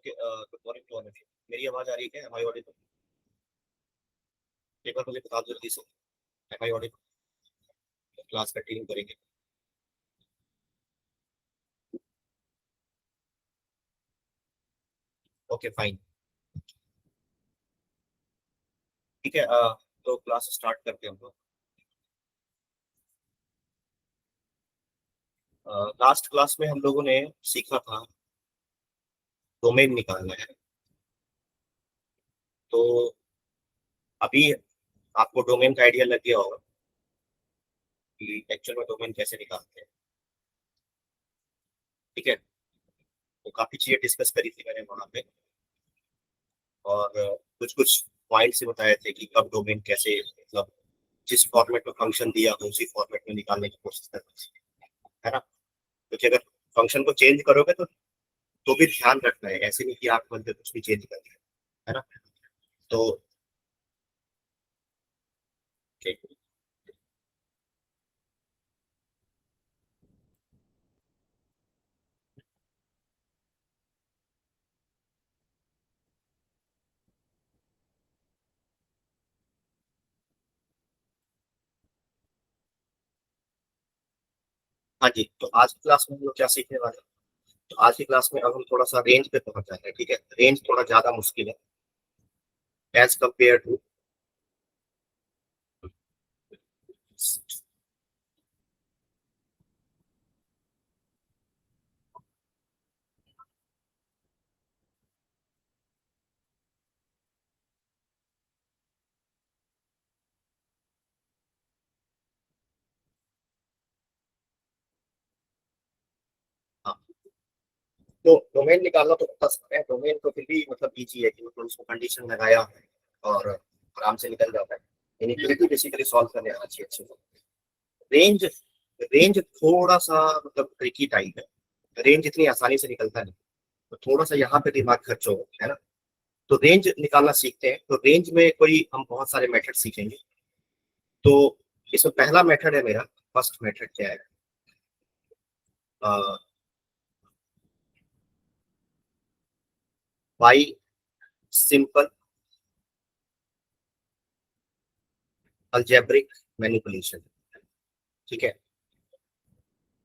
Okay, good morning to all of you. मेरी आवाज आ रही है? Am I audible? एक बार मुझे बता दो जल्दी से, am I audible? Class continue करेंगे। ओके फाइन, ठीक है। तो क्लास स्टार्ट करते हैं हम लोग। लास्ट क्लास में हम लोगों ने सीखा था डोमेन निकालना है। तो अभी आपको डोमेन का आइडिया लग गया होगा कि एक्चुअल में डोमेन कैसे निकालते हैं, ठीक है। तो काफी चीजें डिस्कस करी थी मैंने वहां पे, और कुछ कुछ पॉइंट्स से बताए थे कि कब डोमेन कैसे, मतलब जिस फॉर्मेट में फंक्शन दिया हो उसी फॉर्मेट में निकालने की कोशिश करनी चाहिए, है ना। क्योंकि अगर फंक्शन को चेंज करोगे तो भी ध्यान रखना है, ऐसे नहीं कि आप मन पे कुछ भी चेंज कर दिया, है ना। तो ठीक। हाँ जी, तो आज की क्लास में हम लोग क्या सीखने वाले हैं? तो आज की क्लास में अब हम थोड़ा सा रेंज पे पहुंच जाएंगे, ठीक है। रेंज थोड़ा ज्यादा मुश्किल है एज कम्पेयर टू। हाँ, तो डोमेन निकालना तो बता सकते हैं, डोमेन तो फिर भी मतलब इजी है कि मतलब उसको कंडीशन लगाया है और आराम से निकल जाता है। इनिक्वालिटी बेसिकली सॉल्व करने आना चाहिए अच्छे से। रेंज, रेंज थोड़ा सा मतलब ट्रिकी टाइप है। रेंज इतनी आसानी से निकलता नहीं, तो थोड़ा सा यहाँ पे दिमाग खर्च होगा, है ना। तो रेंज निकालना सीखते हैं। तो रेंज में कोई हम बहुत सारे मेथड सीखेंगे। तो इसमें पहला मेथड है मेरा, फर्स्ट मेथड क्या है, बाई सिंपल अलजेब्रिक मैनिपुलेशन, ठीक है।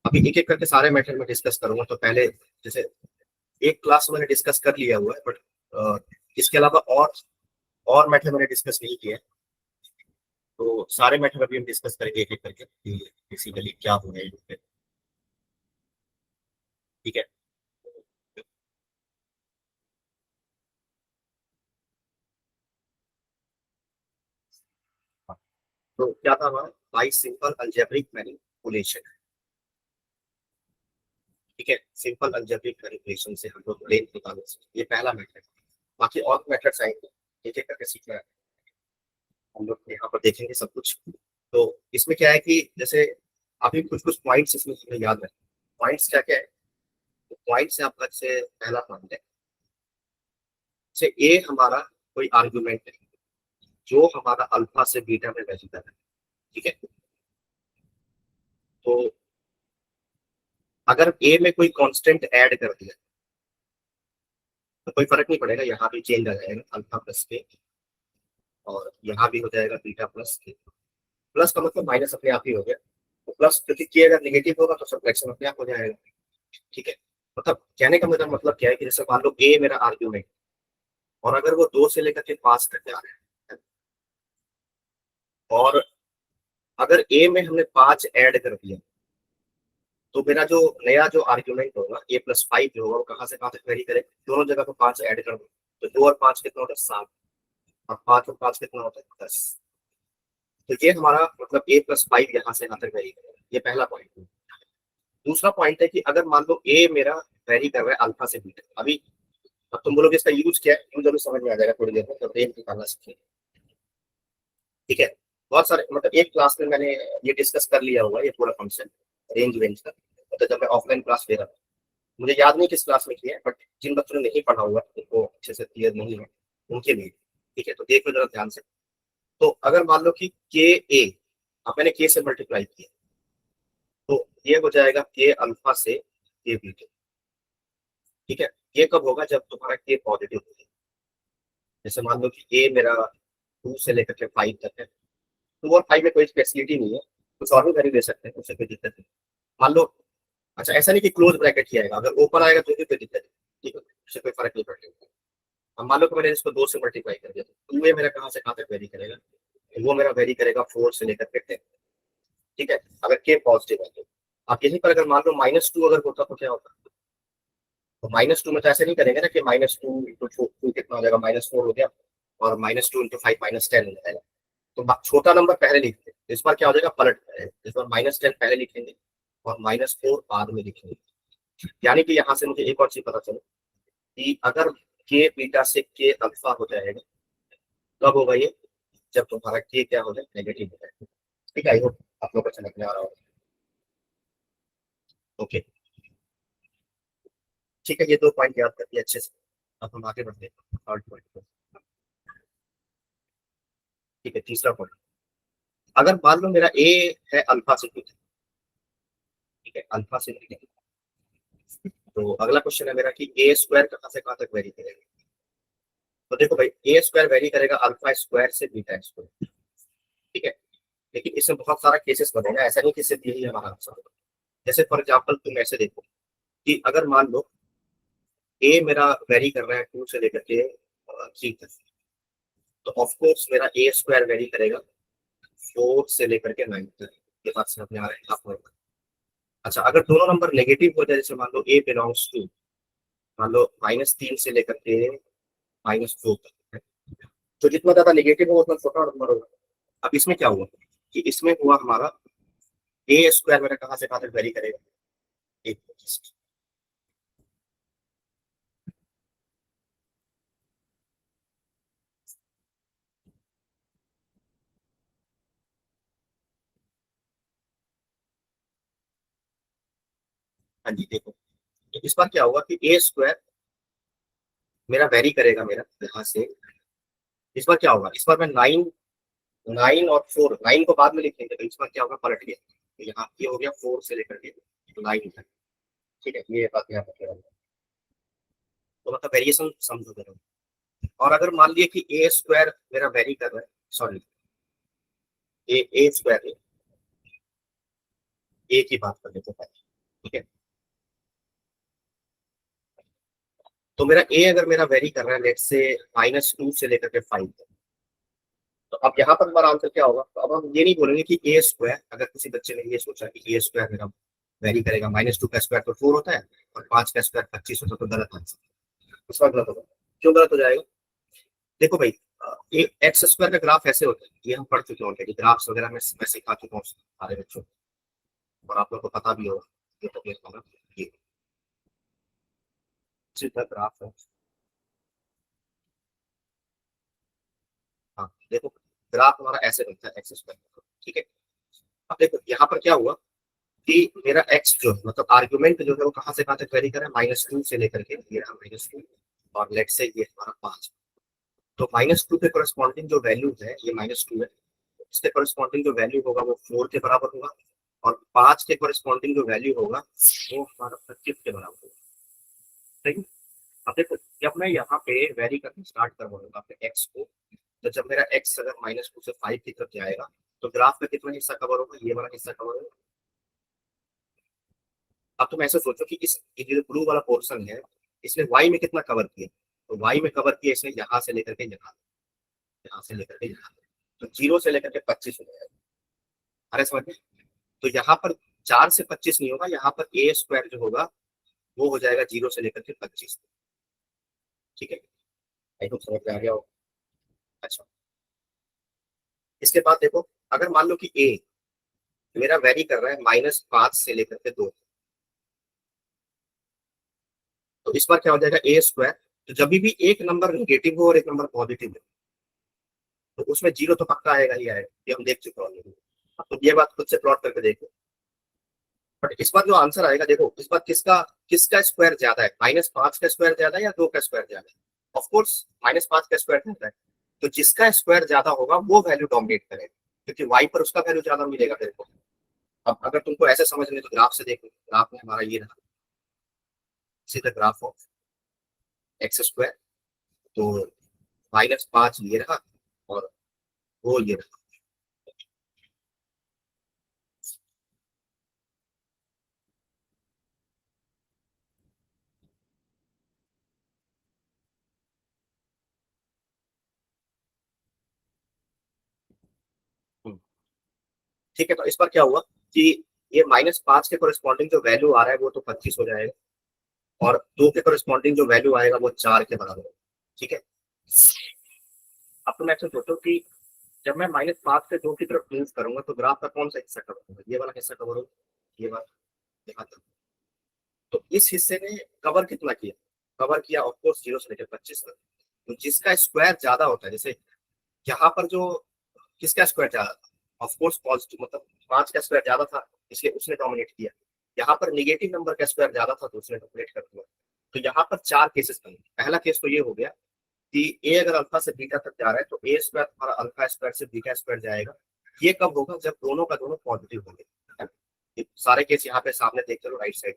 अभी एक एक करके सारे मेथड में डिस्कस करूंगा। तो पहले जैसे एक क्लास मैंने डिस्कस कर लिया हुआ है, बट इसके अलावा और मेथड मैंने डिस्कस नहीं किया है। तो सारे मेथड अभी हम डिस्कस करेंगे एक एक करके कि बेसिकली क्या हो रहा है यहाँ पे, ठीक है। तो क्या था हमारा, बाई सिंपल अलजेब्रिक मैनिपुलेशन, ठीक है। सिंपल अलजेब्रिक मैनिपुलेशन से हम लोग रेंज निकाल सकते, ये पहला मेथड। बाकी और मेथड्स आएंगे, एक एक करके सीखना है। हम लोग यहाँ पर देखेंगे सब कुछ। तो इसमें क्या है कि जैसे अभी कुछ कुछ पॉइंट्स इसमें हमें याद है। पॉइंट्स क्या क्या है? तो पॉइंट से आप से पहला पॉइंट है, जैसे ए हमारा कोई आर्गुमेंट है जो हमारा अल्फा से बीटा में वैल्यू है, ठीक है। तो अगर ए में कोई कांस्टेंट ऐड कर दिया तो कोई फर्क नहीं पड़ेगा, यहाँ भी चेंज आ जाएगा अल्फा प्लस के, और यहाँ भी हो जाएगा बीटा प्लस के। प्लस का मतलब माइनस अपने आप ही हो गया। तो प्लस क्योंकि के अगर नेगेटिव होगा तो सब्ट्रैक्शन अपने आप हो जाएगा, ठीक है। मतलब कहने का मेरा मतलब क्या है कि जैसे मान लो ए मेरा आर्ग्यूमेंट, और अगर वो 2 से लेकर के 5 तक जा रहे हैं, और अगर ए में हमने 5 ऐड कर दिया, तो मेरा जो नया जो आर्ग्यूमेंट होगा A+5 जो होगा वो कहाँ से कहाँ तक वेरी करे, दोनों जगह पर 5 ऐड कर दो। तो 2 और 5 कितना होता है? 7। और 5 और 5 कितना होता है? 10। तो ये हमारा मतलब A+5 यहाँ से यहाँ तक वेरी करेगा, ये पहला पॉइंट है। दूसरा पॉइंट है कि अगर मान लो ए मेरा वेरी कर रहा है अल्फा से बीटा, अभी अब तुम बोलोगे इसका यूज क्या है, यूज अभी समझ में आ जाएगा थोड़ी देर में, तो रेंज निकालना सीखेंगे, ठीक है। बहुत सारे मतलब एक क्लास में मैंने ये डिस्कस कर लिया हुआ ये पूरा फंक्शन रेंज वेंज का, मतलब जब मैं ऑफलाइन क्लास ले रहा था। मुझे याद नहीं किस क्लास में किया है, बट जिन बच्चों ने नहीं पढ़ा हुआ उनको अच्छे से क्लियर नहीं है उनके लिए, ठीक है। तो देखो जरा ध्यान से। तो अगर मान लो कि के ए, अब मैंने के से मल्टीप्लाई किया, तो ये हो जाएगा के अल्फा से के बीटा, ठीक है। ये कब होगा, जब तुम्हारा के पॉजिटिव होगा। जैसे मान लो कि ए मेरा 2 से लेकर के 5 तक है, 2 और 5 में कोई फैसिलिटी नहीं है, कुछ और भी वैल्यू दे सकते हैं, उससे कोई दिक्कत नहीं। मान लो, अच्छा ऐसा नहीं कि क्लोज ब्रैकेट ही आएगा, अगर ओपन आएगा तो भी कोई दिक्कत नहीं, ठीक है, उससे कोई फर्क नहीं पड़ेगा। अब मान लो कि मैंने इसको 2 से मल्टीप्लाई कर दिया, तो 2 मेरा कहाँ से कहाँ तक वेरी करेगा, वो मेरा वेरी करेगा 4 से लेकर के 10, ठीक है, अगर के पॉजिटिव है तो। आप यहीं पर अगर मान लो -2 अगर होता तो क्या होता, तो -2 में तो ऐसे नहीं करेंगे ना कि -2 इंटू 2 कितना हो जाएगा, -4 हो गया, और -2 इंटू 5 -10 हो जाएगा। तो छोटा नंबर पहले लिखते हैं, इस बार क्या हो जाएगा, पलट जाएगा, इस बार -10 पहले लिखेंगे और -4 बाद में लिखेंगे। यानी कि यहाँ से मुझे एक और चीज पता चला कि अगर के बीटा से के अल्फा हो जाएगा, कब होगा ये, जब तुम्हारा के क्या हो जाए, नेगेटिव हो जाए। ठीक है, आई होप आप लोग को समझ में आ रहा होगा। ओके, ठीक है, ये 2 पॉइंट याद करके अच्छे से। अब हम आगे बढ़ते हैं थर्ड पॉइंट पर। ठीक है, तीसरा पॉइंट, अगर मान लो मेरा ए है अल्फा से 2, ठीक है, अल्फा से 2, तो अगला क्वेश्चन है मेरा कि ए स्क्वायर कहाँ से कहाँ तक वेरी करेगा। तो देखो भाई, ए स्क्वायर वेरी करेगा अल्फा स्क्वायर से बीटा स्क्वायर, ठीक है, लेकिन इसमें बहुत सारा केसेस बनेगा, ऐसा नहीं कि सिर्फ यही हमारा आंसर होगा। जैसे फॉर एग्जाम्पल तुम ऐसे देखो कि अगर मान लो ए मेरा वेरी कर रहा है 2 से लेकर के 3 तक, तो ऑफ कोर्स मेरा ए स्क्वायर वेरी करेगा 4 से लेकर के 9 तक। ये बात समझ में आ रहा है आपको। अच्छा, अगर दोनों नंबर नेगेटिव हो जाए, जैसे मान लो ए बिलोंग्स टू, मान लो -3 से लेकर के -2 तक है, तो जितना ज्यादा नेगेटिव होगा उतना छोटा नंबर होगा। अब इसमें क्या हुआ कि इसमें हुआ हमारा ए स्क्वायर मेरा कहाँ से कहाँ तक वेरी करेगा, 1। हाँ जी, देखो, तो इस बार क्या होगा कि ए स्क्वायर मेरा वेरी करेगा मेरा यहाँ से। इस बार क्या होगा, इस बार मैं 9 और 4, 9 को बाद में लिखेंगे, तो इस बार क्या होगा, पलट गया, तो यहाँ ये हो गया 4 से लेकर के 9 तक। ठीक है, ये बात यहाँ पर, तो मतलब वेरिएशन समझो जरा। और अगर मान लिया कि ए स्क्वायर मेरा वेरी कर रहा है, सॉरी, ए स्क्वायर, ए की बात कर लेते हैं पहले, ठीक है, तो मेरा ए अगर मेरा वेरी कर रहा है लेट से -2 से लेकर के 5 तक, तो अब यहाँ पर हमारा आंसर क्या होगा, तो अब हम ये नहीं बोलेंगे कि ए स्क्वायर, अगर किसी बच्चे ने ये सोचा कि ए स्क्वायर मेरा वेरी करेगा, -2 का स्क्वायर तो 4 होता है और 5 का स्क्वायर 25 होता है, तो गलत आंसर, उसका गलत होगा। क्यों गलत हो जाएगा, देखो भाई, एक्स स्क्वायर का ग्राफ ऐसे होता है, ये हम पढ़ चुके हैं ऑलरेडी, ग्राफ्स वगैरह में मैं सिखा चुका हूँ सारे बच्चों को, और आप लोग को पता भी होगा, ये तो ये सीधा ग्राफ है। हाँ देखो, ग्राफ हमारा ऐसे बनता है एक्स स्क्वायर, ठीक है। अब देखो यहाँ पर क्या हुआ कि मेरा एक्स जो है, मतलब आर्ग्यूमेंट जो है वो कहाँ से कहाँ तक वेरी करें, -2 से लेकर के ये रहा -2, और लेट से ये हमारा 5, तो -2 के करस्पॉन्डिंग जो वैल्यू है, ये -2 है, इसके करस्पॉन्डिंग जो वैल्यू होगा वो 4 के बराबर होगा, और 5 के करस्पॉन्डिंग जो वैल्यू होगा वो हमारा 25 के बराबर होगा, ठीक है। अब देखो, जब मैं यहाँ पे वेरी करना स्टार्ट करवाऊंगा अपने एक्स को, तो जब मेरा एक्स अगर -2 से 5 की तरफ जाएगा, तो ग्राफ का कितना हिस्सा कवर होगा, ये वाला हिस्सा कवर होगा। अब तुम ऐसे सोचो कि इस ये जो ब्लू वाला पोर्शन है, इसने वाई में कितना कवर किया, तो वाई में कवर किया इसने यहाँ से लेकर के यहाँ, यहाँ से लेकर के यहाँ, तो 0 से लेकर के 25 हो जाएगा। अरे समझ में, तो यहाँ पर 4 से 25 नहीं होगा, यहाँ पर ए स्क्वायर जो होगा वो हो जाएगा 0 से लेकर के 25, ठीक है, आई होप समझ में आ गया हो। अच्छा, इसके बाद देखो, अगर मान लो कि ए मेरा वेरी कर रहा है -5 से लेकर के 2, तो इस बार क्या हो जाएगा, ए स्क्वायर, तो जब भी एक नंबर नेगेटिव हो और एक नंबर पॉजिटिव हो, तो उसमें 0 तो पक्का आएगा ही आएगा, ये हम देख चुके हैं। अब तो ये बात खुद से प्लॉट करके देखो, बट इस बार जो आंसर आएगा, देखो इस बार किसका किसका स्क्वायर ज्यादा है, -5 का स्क्वायर ज्यादा है या 2 का स्क्वायर ज्यादा है, ऑफकोर्स -5 का स्क्वायर ज्यादा है, तो जिसका स्क्वायर ज्यादा होगा वो वैल्यू डोमिनेट करेगा, क्योंकि वाई पर उसका वैल्यू ज्यादा मिलेगा मेरे को। अब अगर तुमको ऐसे समझ में, तो ग्राफ से देखो, ग्राफ में हमारा ये रहा, see the graph of x square, तो -5 ये रहा और वो ये रहा। ठीक है, तो इस बार क्या हुआ कि ये -5 के कोरिस्पॉन्डिंग जो वैल्यू आ रहा है वो तो 25 हो जाएगा, और 2 के कोरिस्पॉन्डिंग जो वैल्यू आएगा वो 4 के बराबर है। ठीक है, अब तो मैं ऐसे सोचो कि जब मैं -5 से 2 की तरफ मूव करूंगा तो ग्राफ का कौन सा हिस्सा कवर होगा, ये वाला हिस्सा कवर होगा, ये वाला देखा था। तो इस हिस्से ने कवर कितना किया, कवर किया ऑफकोर्स 0 से लेकर 25 तक। तो जिसका स्क्वायर ज्यादा होता है, जैसे यहाँ पर जो किसका स्क्वायर ज्यादा था, ऑफकोर्स पॉजिटिव, मतलब 5 का स्क्वायर ज्यादा था इसलिए उसने डोमिनेट किया। यहाँ पर निगेटिव नंबर का स्क्वायर ज्यादा था तो उसने डोमिनेट कर दिया। तो यहाँ पर 4 केसेस बने। पहला केस तो ये हो गया कि ए अगर अल्फा से बीटा तक जा रहा है तो ए स्क्वायर तुम्हारा अल्फा स्क्वायर से बीटा स्क्वायर जाएगा। ये कब होगा, जब दोनों का दोनों पॉजिटिव होंगे, है ना? ये सारे केस यहाँ पे सामने देख चलो, राइट साइड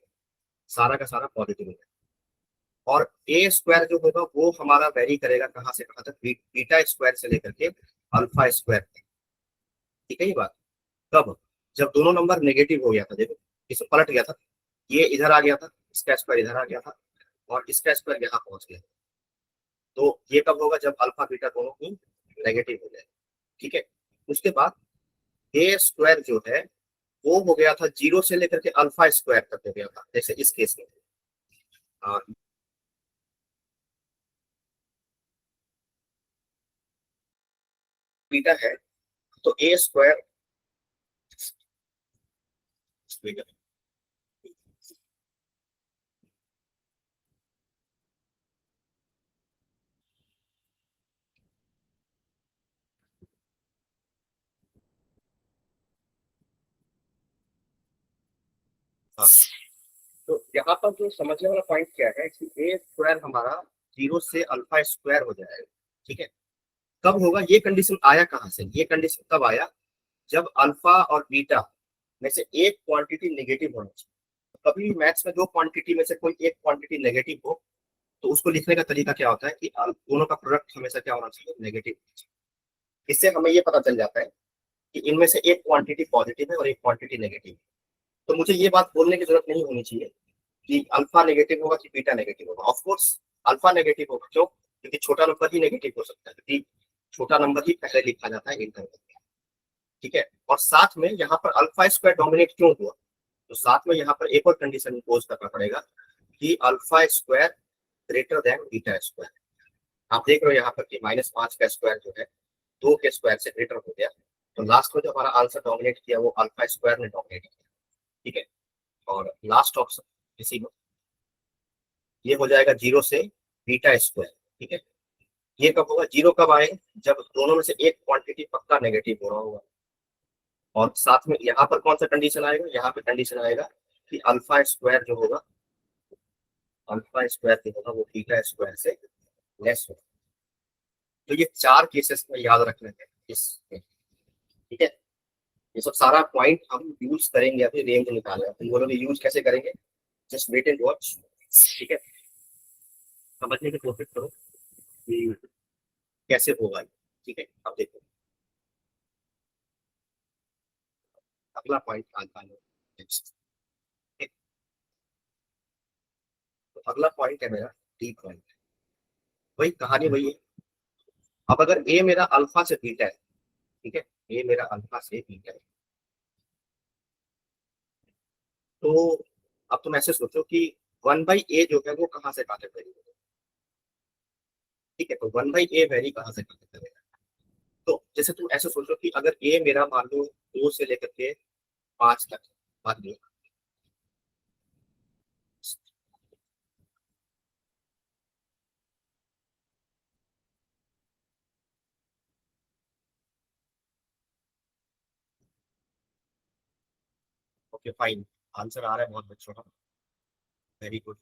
सारा का सारा पॉजिटिव होगा। और ए स्क्वायर जो होगा वो हमारा वेरी करेगा कहाँ से कहाँ तक, बीटा स्क्वायर से लेकर के अल्फा स्क्वायर तक। ठीक है ये बात। कब, जब दोनों नंबर नेगेटिव हो गया था, देखो इसे पलट गया था, ये इधर आ गया था, इसका स्क्वायर इधर आ गया था और इसका स्क्वायर यहाँ पहुंच गया। तो ये कब होगा, जब अल्फा बीटा दोनों ही नेगेटिव हो जाए। ठीक है, उसके बाद ए स्क्वायर जो है वो हो गया था 0 से लेकर के अल्फा स्क्वायर तक हो गया था, जैसे इस केस में। हाँ, बीटा है तो ए स्क्वायर, हाँ, तो यहाँ पर जो समझने वाला पॉइंट क्या है कि ए स्क्वायर हमारा 0 से अल्फा स्क्वायर हो जाएगा। ठीक है, कब होगा, ये कंडीशन आया कहाँ से, ये कंडीशन तब आया जब अल्फा और बीटा में से एक क्वांटिटी नेगेटिव होना चाहिए। कभी मैथ्स में दो क्वांटिटी में से कोई एक क्वांटिटी नेगेटिव हो तो उसको लिखने का तरीका क्या होता है कि दोनों का प्रोडक्ट हमेशा क्या होना चाहिए, नेगेटिव। इससे हमें ये पता चल जाता है कि इनमें से एक क्वांटिटी पॉजिटिव है और एक क्वांटिटी नेगेटिव है। तो मुझे ये बात बोलने की जरूरत नहीं होनी चाहिए कि अल्फा नेगेटिव होगा कि बीटा नेगेटिव होगा। ऑफकोर्स अल्फा नेगेटिव होगा, क्यों, क्योंकि छोटा नंबर ही नेगेटिव हो सकता है, क्योंकि छोटा नंबर ही पहले लिखा जाता है इंटर में। ठीक है, और साथ में यहाँ पर अल्फा स्क्वायर डोमिनेट क्यों हुआ, तो साथ में यहाँ पर एक और कंडीशन इम्पोज करना पड़ेगा कि alpha square greater than beta square. आप देख रहे हो यहाँ पर कि -5 का स्क्वायर जो है 2 के स्क्वायर से ग्रेटर हो गया, तो लास्ट में जो हमारा आंसर डोमिनेट किया वो अल्फा स्क्वायर ने डोमिनेट किया। ठीक है, और लास्ट ऑप्शन इसी में ये हो जाएगा 0 से बीटा स्क्वायर। ठीक है, ये कब होगा, 0 कब आए, जब दोनों में से एक क्वांटिटी पक्का नेगेटिव हो रहा होगा। और साथ में यहाँ पर कौन सा कंडीशन आएगा, यहाँ पे कंडीशन आएगा कि अल्फा स्क्वायर जो होगा, अल्फा स्क्वायर जो होगा वो बीटा स्क्वायर से लेस होगा। तो ये 4 केसेस में याद रखने हैं इस। ठीक है, ये सब सारा पॉइंट हम यूज करेंगे, अभी रेंज निकाले तुम बोलोगे यूज कैसे करेंगे, जस्ट वेट एंड वॉच। ठीक है, समझने की कोशिश करो कि कैसे होगा। ठीक है, अब देखो अगला पॉइंट आता है नेक्स्ट। तो अगला पॉइंट है मेरा डी पॉइंट, वही कहानी वही है। अब अगर ए मेरा अल्फा से बीटा है, ठीक है, ए मेरा अल्फा से बीटा है, तो अब तुम ऐसे सोचो कि 1/a जो है वो कहाँ से कहाँ तक वेरी करेगा। ठीक है, तो 1/a वेरी कहाँ से कहाँ तक करेगा। तो जैसे तुम ऐसे सोचो कि अगर ए मेरा मान लो 2 से लेकर के 5 तक, मान लो, ओके फाइन, आंसर आ रहा है बहुत बच्चों का, वेरी गुड।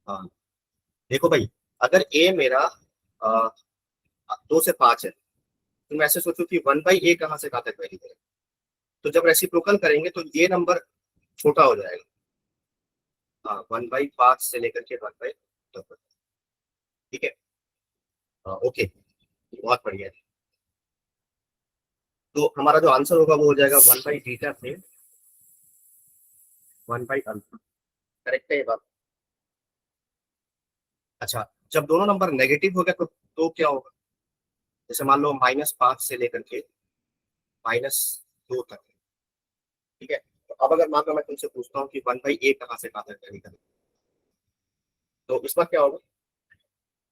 हाँ, देखो भाई, अगर ए मेरा 2 से 5 है, तुम ऐसे सोचो कि 1/a कहाँ से कहाँ तक वेरी करेगा। तो जब रेसिप्रोकल करेंगे तो ये नंबर छोटा हो जाएगा, हाँ 1/5 से लेकर के 1/10। ठीक है। ओके, बहुत बढ़िया है। तो हमारा जो आंसर होगा वो हो जाएगा 1/बीटा से 1/अल्फा। करेक्ट है ये बात? अच्छा, जब दोनों नंबर नेगेटिव हो गया तो क्या होगा? जैसे मान लो -5 से लेकर के -2 तक। ठीक है। तो अब अगर मान लो मैं तुमसे पूछता हूँ कि 1/a कहाँ से कहाँ तक वैरी करें, तो इस बार क्या होगा?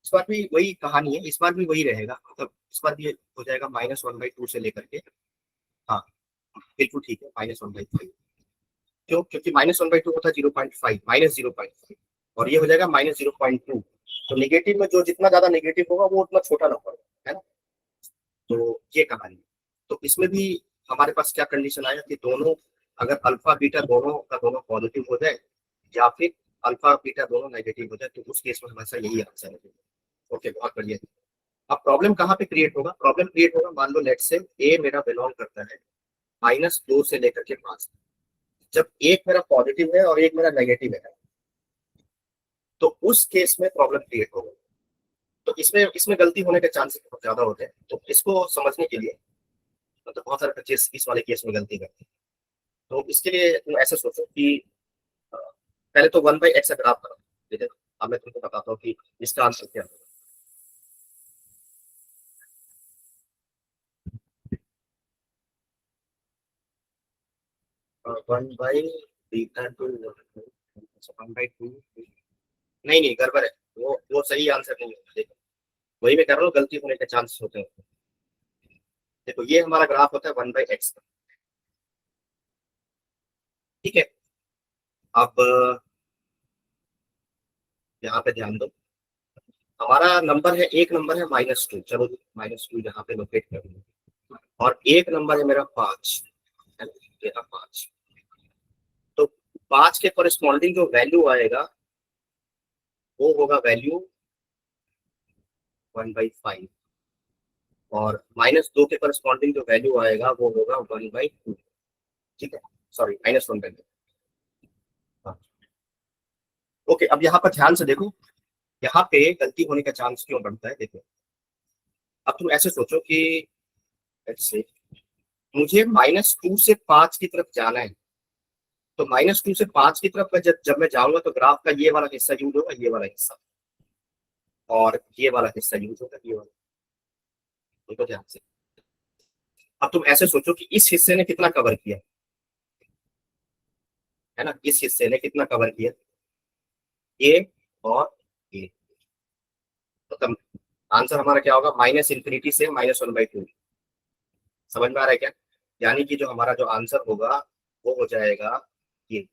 इस बार भी वही कहानी है, इस बार भी वही रहेगा, मतलब इस बार भी हो जाएगा -1/2 से लेकर के। हाँ बिल्कुल ठीक है, -1/5। क्यों? क्योंकि -1/2 होता है 0.5, -0.5, और ये हो जाएगा -0.2। तो निगेटिव में जो जितना ज्यादा निगेटिव होगा वो उतना छोटा नंबर है ना। तो ये कहानी है। तो इसमें भी हमारे पास क्या कंडीशन आया कि दोनों, अगर अल्फा बीटा दोनों का दोनों पॉजिटिव हो जाए या फिर अल्फा बीटा दोनों नेगेटिव हो जाए, तो उस केस में हमेशा यही आंसर है। ओके, बहुत बढ़िया। अब प्रॉब्लम कहाँ पे क्रिएट होगा? प्रॉब्लम क्रिएट होगा, मान लो लेट से ए मेरा बिलोंग करता है -2 से लेकर के 5। जब एक मेरा पॉजिटिव है और एक मेरा नेगेटिव है, तो उस केस में प्रॉब्लम क्रिएट होगा। तो इसमें इसमें गलती होने के चांसेस बहुत ज्यादा होते हैं। तो इसको समझने के लिए, मतलब बहुत सारे बच्चे इस वाले केस में गलती करते हैं। तो इसके लिए तुम ऐसे सोचो कि पहले तो 1/x का ग्राफ करो। ठीक है, अब मैं तुमको बताता हूँ कि इसका आंसर क्या होगा। 1/बीटा 2, 1/2। नहीं नहीं, गड़बड़ है। वो सही आंसर नहीं है। देखो, वही मैं कर रहा हूँ, गलती होने के चांसेस होते हैं। देखो, ये हमारा ग्राफ होता है 1/x का। ठीक है। अब यहाँ पे ध्यान दो, हमारा नंबर है, एक नंबर है -2, चलो -2 यहाँ पे लोकेट कर लो। और एक नंबर है मेरा 5, मेरा 5। तो 5 के कॉरेस्पॉन्डिंग जो वैल्यू आएगा वो होगा वैल्यू 1/5, और -2 के कॉरेस्पॉन्डिंग जो वैल्यू आएगा वो होगा 1/2। ठीक है, सॉरी -1/2। हाँ। ओके, अब यहाँ पर ध्यान से देखो, यहाँ पे गलती होने का चांस क्यों बढ़ता है। देखो, अब तुम ऐसे सोचो कि let's say, मुझे -2 से 5 की तरफ जाना है। तो -2 से 5 की तरफ मैं जब मैं जाऊंगा तो ग्राफ का ये वाला हिस्सा यूज होगा, ये वाला हिस्सा, और ये वाला हिस्सा यूज होगा, ये वाला। देखो ध्यान से, अब तुम ऐसे सोचो कि इस हिस्से ने कितना कवर किया, है ना, इस हिस्से ने कितना कवर किया, ए और ए। तो तब आंसर हमारा क्या होगा? -∞ से -1/2। समझ में आ रहा है क्या? यानी कि जो हमारा जो आंसर होगा वो हो जाएगा ये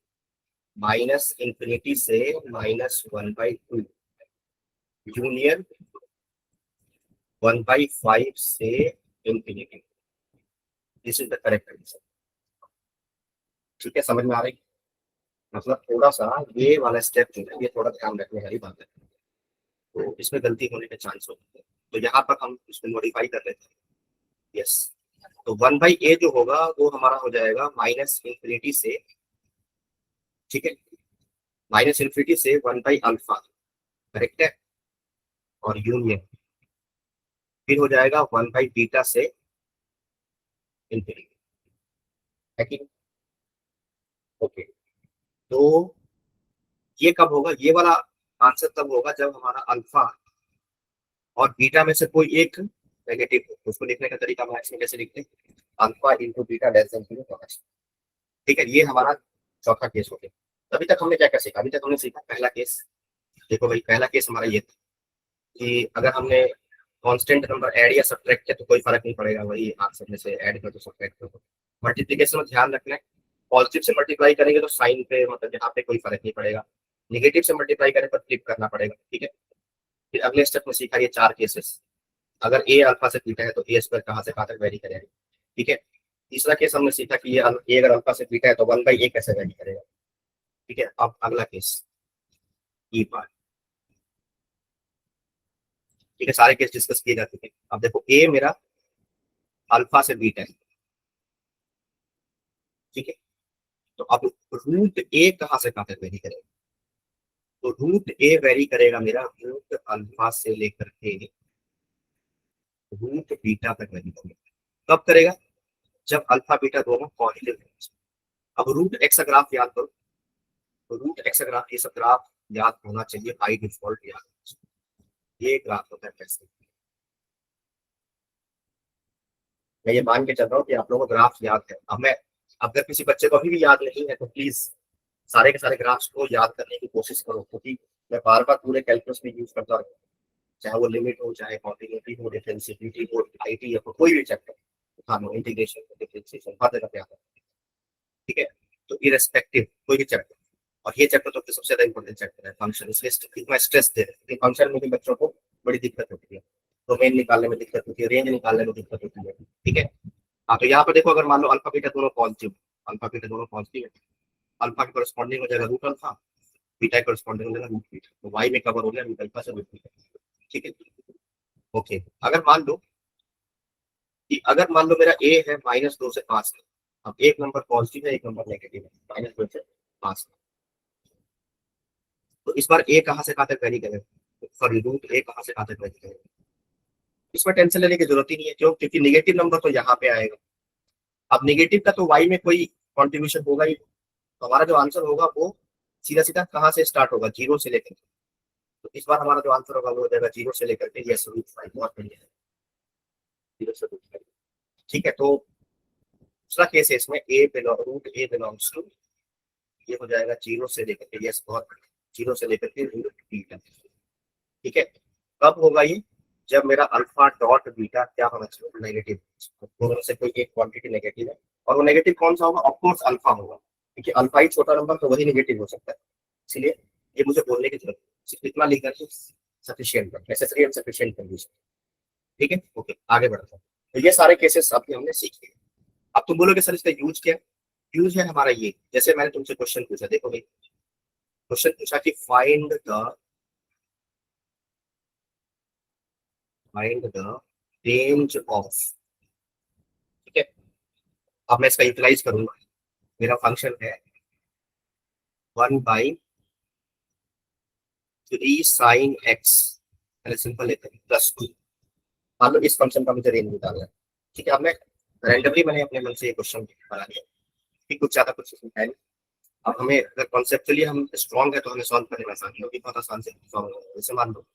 -∞ से -1/2 यूनियन 1/5 से infinity. This is the correct answer. ठीक है, समझ में आ रही है? मतलब थोड़ा सा ये वाला स्टेप जो है ये थोड़ा ध्यान रखने वाली बात है। तो इसमें गलती होने के चांस होते हैं, तो यहाँ पर हम इसको मॉडिफाई कर लेते हैं। यस, तो 1/a जो होगा वो हमारा हो जाएगा -∞ से, ठीक है, -∞ से 1/अल्फा। करेक्ट है। और यूनियन फिर हो जाएगा 1/बीटा से इंफिनिटी। है कि? ओके, तो ये कब होगा? ये वाला आंसर तब होगा जब हमारा अल्फा और बीटा में से कोई एक नेगेटिव हो। उसको लिखने का तरीका मैथ्स में कैसे लिखते हैं? Alpha into beta less than 0। ठीक है, ये हमारा चौथा केस हो गया। अभी तक हमने क्या क्या सीखा? अभी तक हमने सीखा पहला केस। देखो भाई, पहला केस हमारा ये था कि अगर हमने कांस्टेंट नंबर ऐड या सब्ट्रैक्ट किया तो कोई फर्क नहीं पड़ेगा, वही आंसर में से ऐड कर दो, सब्ट्रैक्ट कर दो। मल्टीप्लिकेशन में ध्यान रखना है, पॉजिटिव से मल्टीप्लाई करेंगे तो साइन पे, मतलब यहाँ पे कोई फर्क नहीं पड़ेगा। निगेटिव से मल्टीप्लाई करें तो फ्लिप करना पड़ेगा। ठीक है। फिर अगले स्टेप में सीखा ये 4 केसेस। अगर ए अल्फा से बीटा है तो ए स्क्वायर कहाँ से कहाँ तक वेरी करेगा। ठीक है। तीसरा केस हमने सीखा कि ये ए अगर अल्फा से बीटा है तो 1/a कैसे वेरी करेगा। ठीक है। अब अगला केस ई पार्ट। ठीक है, सारे केस डिस्कस किए जा चुके हैं। अब देखो, ए मेरा अल्फा से बीटा है। ठीक है। तो अब रूट ए कहाँ से कहाँ तक वेरी करेगा। तो रूट ए वेरी करेगा मेरा रूट अल्फा से लेकर के रूट बीटा तक वेरी करेगा। कब करेगा? जब अल्फा बीटा दोनों पॉजिटिव है। अब रूट एक्स का ग्राफ याद करो, तो रूट एक्स का ग्राफ, ये सब ग्राफ याद होना चाहिए, बाई डिफॉल्ट याद होना चाहिए। ये ग्राफ होता है कैसे, मैं ये मान के चल रहा हूँ कि आप लोगों को ग्राफ याद है। अब मैं, अगर किसी बच्चे को अभी भी याद नहीं है तो प्लीज सारे के सारे ग्राफ्स को याद करने की कोशिश करो, क्योंकि मैं बार बार पूरे कैलकुलस में यूज करता रहूँ, चाहे वो लिमिट हो, चाहे कॉन्टिन्यूटी हो, डिफरेंशिएबिलिटी हो, आईटी हो, कोई भी चैप्टर उठा लो, इंटीग्रेशन, डिफरेंशिएशन, हर जगह पे आता है। ठीक है, तो इरेस्पेक्टिव कोई भी चैप्टर, और ये चैप्टर तो सबसे ज्यादा इंपॉर्टेंट चैप्टर है फंक्शन, इसलिए इतना स्ट्रेस दे रहे हैं। फंक्शन में भी बच्चों को बड़ी दिक्कत होती है, डोमेन निकालने में दिक्कत होती है, रेंज निकालने में दिक्कत होती है। ठीक है, हाँ, तो यहाँ पर देखो, अगर मान लो अल्फा बीटा दोनों पॉजिटिव, अल्फा बीटा दोनों पॉजिटिव है, अल्फा के कोरस्पॉन्डिंग हो जाएगा रूट अल्फा, बीटा के कोरस्पॉन्डिंग हो जाएगा रूट बीटा, तो वाई में कवर हो गया रूट अल्फा से रूट बीटा। ठीक है, ओके। अगर मान लो मेरा ए है -2 से 5 तक, अब एक नंबर पॉजिटिव है, एक नंबर नेगेटिव है, -2 से 5, तो इस बार ए कहाँ से कहाँ तक वैरी करेगा, सॉरी रूट ए कहाँ से कहाँ तक वैरी करेगा, इसमें टेंशन लेने की जरूरत ही नहीं है, क्यों? क्योंकि निगेटिव नंबर तो यहाँ पे आएगा। अब निगेटिव का तो वाई में कोई कॉन्ट्रीब्यूशन होगा ही, तो हमारा जो आंसर होगा वो सीधा सीधा कहाँ से स्टार्ट होगा, जीरो से लेकर। तो इस बार हमारा जो आंसर होगा वो हो जाएगा जीरो से लेकर के यस √5, बहुत बढ़िया है, जीरो से √5। ठीक है, तो दूसरा केस है इसमें रूट ए बिलोंग्स टू, ये हो जाएगा जीरो से लेकर के यस, बहुत बढ़िया, जीरो से लेकर के रूट बीटा। ठीक है, कब होगा ये? जब मेरा अल्फा डॉट बीटा क्या होना चाहिए, नेगेटिव, दोनों से कोई एक क्वांटिटी नेगेटिव है, और वो नेगेटिव कौन सा होगा? ऑफकोर्स अल्फा होगा, क्योंकि अल्फा ही छोटा नंबर, तो वही नेगेटिव हो सकता है। इसलिए ये मुझे बोलने की जरूरत है, सिर्फ इतना लिख करके sufficient, necessary and sufficient condition. ठीक है, ओके, आगे बढ़ते हैं। तो ये सारे केसेस अभी हमने सीख लिए। अब तुम बोलोगे सर इसका यूज क्या है? यूज है हमारा ये, जैसे मैंने तुमसे क्वेश्चन पूछा, देखो भाई, क्वेश्चन पूछा कि फाइंड द रेंज ऑफ। ठीक है, अब मैं इसका यूटिलाइज करूंगा, मेरा फंक्शन है 1/3 sin x, पहले सिंपल लेते हैं, +2। मान लो इस फंक्शन का मुझे रेंज निकालना है। ठीक है, अब मैं रैंडमली मैंने अपने मन से ये क्वेश्चन बना लिया कि कुछ ज्यादा कुछ इसमें है नहीं। अब हमें अगर कॉन्सेप्चुअली हम स्ट्रॉन्ग है तो हमें सॉल्व करने में आसानी होगी, बहुत आसान से सॉल्व होगा। जैसे मान लो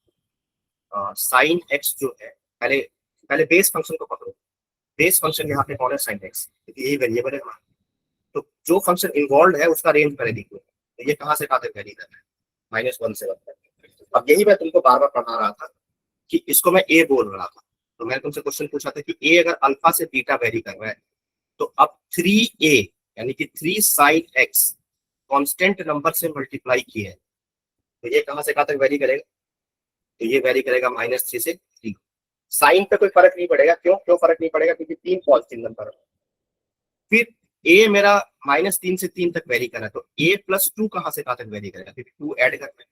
साइन एक्स जो है, पहले पहले बेस फंक्शन को पकड़ो। बेस फंक्शन यहाँ पे कौन है? साइन एक्स, क्योंकि यही वेरिएबल है हमारा। तो जो फंक्शन इन्वॉल्व है उसका रेंज पहले देखो, तो ये कहाँ से कहाँ तक वैरी कर रहा है, -1 से 1 तक। अब यही मैं तुमको बार बार पढ़ा रहा था कि इसको मैं ए बोल रहा था, तो मैंने तुमसे क्वेश्चन पूछा था कि ए अगर अल्फा से बीटा वेरी कर रहा है, तो अब 3a यानी कि 3 sin x कांस्टेंट नंबर से मल्टीप्लाई किए है, तो ये कहां से कहां तक वेरी करेगा? तो ये वेरी करेगा -3 से 3। साइन पे कोई फर्क नहीं पड़ेगा, क्यों क्यों फर्क नहीं पड़ेगा? क्योंकि 3 पॉजिटिव नंबर है। फिर ए मेरा -3 से 3 तक वेरी कर रहा है, तो a+2 कहां से कहां तक वेरी करेगा? क्योंकि 2 ऐड करना है,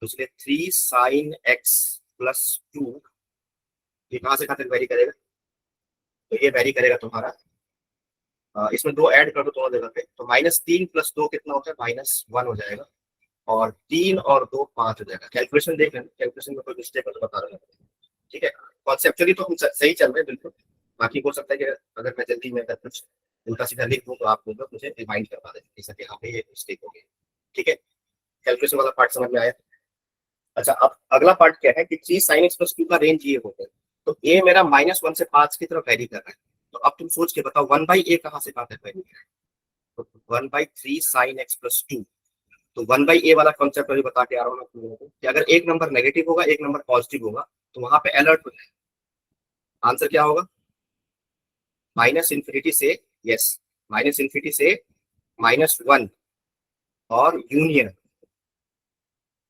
तो इसलिए 3 sin x + 2 ये कहां से कहां तक वेरी करेगा? तो ये वेरी करेगा तुम्हारा, इसमें 2 ऐड कर दो दोनों जगह पे, तो -3 + 2 कितना होता है? -1 हो जाएगा, और 3 और 2 5 हो जाएगा। कैलकुलेशन देख लेना, कैलकुलेशन में कोई मिस्टेक हो तो बता देना। ठीक है, कॉन्सेप्चुअली तो हम सही चल रहे हैं बिल्कुल, बाकी हो सकता है कि अगर मैं जल्दी में अगर कुछ उल्टा सीधा लिख दूं तो आप लोग मुझे रिमाइंड करवा दें, जैसा कि यहाँ पे ये मिस्टेक हो गई। ठीक है, कैलकुलेशन वाला पार्ट समझ में आया? अच्छा, अब अगला पार्ट क्या है कि 3 sin x + 2 का रेंज ये होता है, तो ए मेरा -1 से 5 की तरफ वेरी कर रहा है, तो अब तुम सोच के बताओ 1/a कहाँ से कहाँ तक वेरी कर रहा है? तो 1/3 sin x + 2, तो 1/a वाला कॉन्सेप्ट अभी बता के आ रहा हूँ मैं तुम लोगों को, कि अगर एक नंबर नेगेटिव होगा, एक नंबर पॉजिटिव होगा, तो वहां पे अलर्ट हो जाए। आंसर क्या होगा? -∞ से यस, -∞ से -1, और यूनियन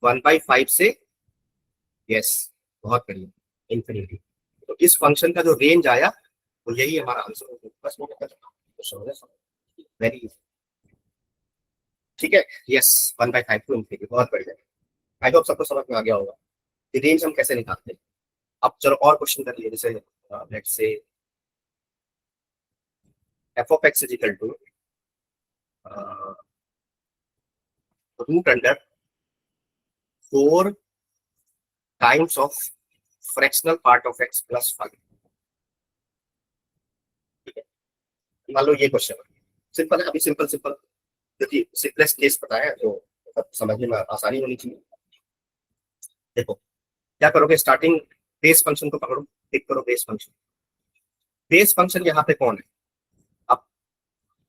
1/5 से यस, बहुत बढ़िया, इंफिनिटी। तो इस फंक्शन का जो रेंज आया तो यही हमारा आंसर होगा। बस वेरी इजी। ठीक है, यस, 1/5 टू इंफिनिटी, बहुत बढ़िया। आई होप सबको समझ में आ गया होगा कि रेंज हम कैसे निकालते हैं। अब चलो और क्वेश्चन कर लिए, जैसे let's say f(x) = root under 4 times of fractional part of x plus 5। ठीक है, मान लो ये क्वेश्चन है, सिंपल है, अभी सिंपल सिंपल, क्योंकि सिंपलेस्ट केस पता है तो सब समझने में आसानी होनी चाहिए। देखो क्या करोगे, स्टार्टिंग बेस फंक्शन को पकड़ो, टिक करो बेस फंक्शन। बेस फंक्शन यहाँ पे कौन है? अब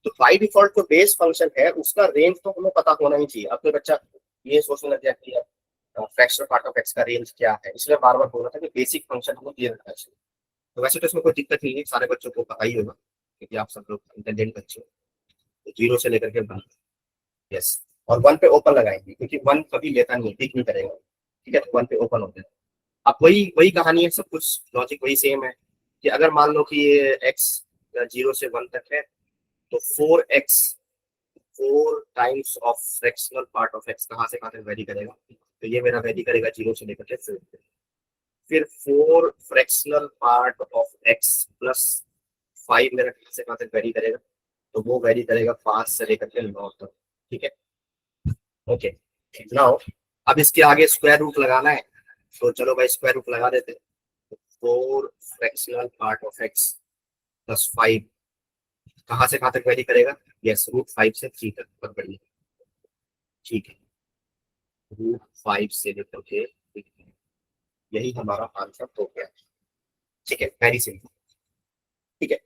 तो बाई डिफॉल्ट जो बेस फंक्शन है उसका रेंज तो हमें पता होना ही चाहिए। अब कोई बच्चा ये सोचने लग जाती है फ्रैक्शनल पार्ट ऑफ एक्स का रेंज क्या है, इसलिए बार बार बोल रहा था कि बेसिक फंक्शन हमें क्लियर रखना चाहिए। तो वैसे तो इसमें कोई दिक्कत नहीं है, सारे बच्चों को पता ही होगा क्योंकि आप सब लोग इंटेलिजेंट बच्चे हो। तो 0 से लेकर के 1, यस, और 1 पे ओपन लगाएंगे क्योंकि 1 कभी लेता नहीं, पिक नहीं करेगा। ठीक है, तो 1 पे ओपन होता है। अब वही वही कहानी है, सब कुछ लॉजिक वही सेम है कि अगर मान लो कि ये x 0 से 1 तक है तो 4x 4 times of fractional part of x कहाँ से कहाँ तक वेरी करेगा, तो ये मेरा वेरी करेगा 0 से लेकर के 4 तक। फिर 4 fractional part of x plus 5 मेरा कहाँ से कहाँ तक वेरी करेगा, तो वो वेरी करेगा 5 से लेकर के 9 तक। ठीक है, ओके। नाउ अब इसके आगे स्क्वायर रूट लगाना है, तो चलो भाई स्क्वायर रूट लगा देते हैं। 4 fractional part of x plus 5 कहाँ से कहाँ तक वेरी करेगा, यस, √5 से 3 तक। बहुत बढ़िया, ठीक है, √5 से लेकर के 3, यही हमारा आंसर हो गया। ठीक है, वेरी सिंपल। ठीक है,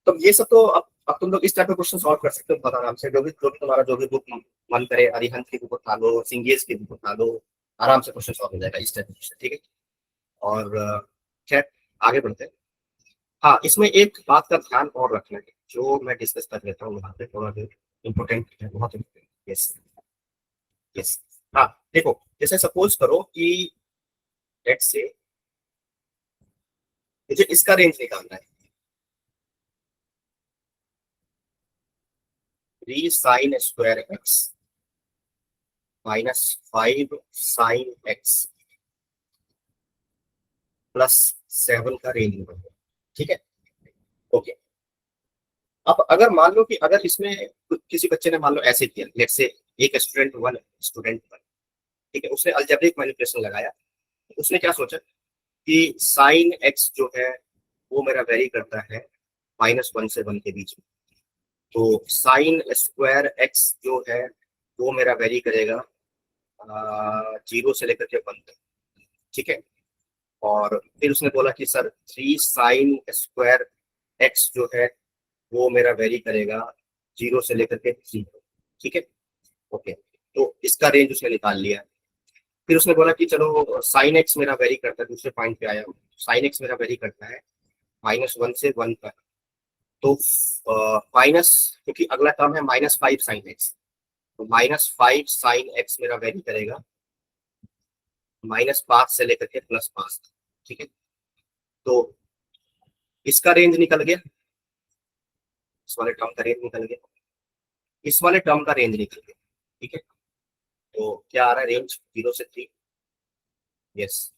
तो ये सब तो अब तुम लोग इस टाइप के क्वेश्चन सॉल्व कर सकते हो बहुत आराम से, जो भी तुम्हारा जो भी बुक मन करे, अरिहंत की बुक उठा लो, सिंगेज की बुक उठा लो, आराम से क्वेश्चन सॉल्व हो जाएगा इस टाइप के क्वेश्चन। ठीक है, और खैर आगे बढ़ते हैं। हाँ, इसमें एक बात का ध्यान और रखना है जो मैं डिस्कस कर लेता हूँ यहाँ पे, थोड़ा इम्पोर्टेंट है, बहुत इम्पोर्टेंट। Yes, yes. हाँ, देखो जैसे सपोज करो कि लेट्स से मुझे इसका रेंज निकालना है, 3 sign square x minus 5 sine x plus 7 का रेंज निकालना। ठीक है, ओके। अब अगर मान लो कि अगर इसमें किसी बच्चे ने मान लो ऐसे किया, लेट्स से एक स्टूडेंट 1, ठीक है, उसने अलजेब्रिक मैनिपुलेशन लगाया। उसने क्या सोचा कि साइन एक्स जो है वो मेरा वेरी करता है -1 से 1 के बीच में, तो साइन स्क्वायर एक्स जो है वो मेरा वेरी करेगा 0 से लेकर के 1 तक। ठीक है, और फिर उसने बोला कि सर 3 साइन स्क्वायर एक्स जो है वो मेरा वेरी करेगा 0 से लेकर के 3 तक। ठीक है, ओके, तो इसका रेंज उसने निकाल लिया। फिर उसने बोला कि चलो साइन एक्स मेरा वेरी करता है, दूसरे पॉइंट पे आया, साइन एक्स मेरा वेरी करता है -1 से 1 तक। तो माइनस, क्योंकि अगला टर्म है -5 साइन एक्स, तो -5 साइन एक्स मेरा वेरी करेगा -5 से लेकर के +5 तक। ठीक है, तो इसका रेंज निकल गया, इस वाले टर्म का रेंज निकल गया, इस वाले टर्म का रेंज निकल गया। ठीक है, तो क्या आ रहा है रेंज 0 से 3। यस,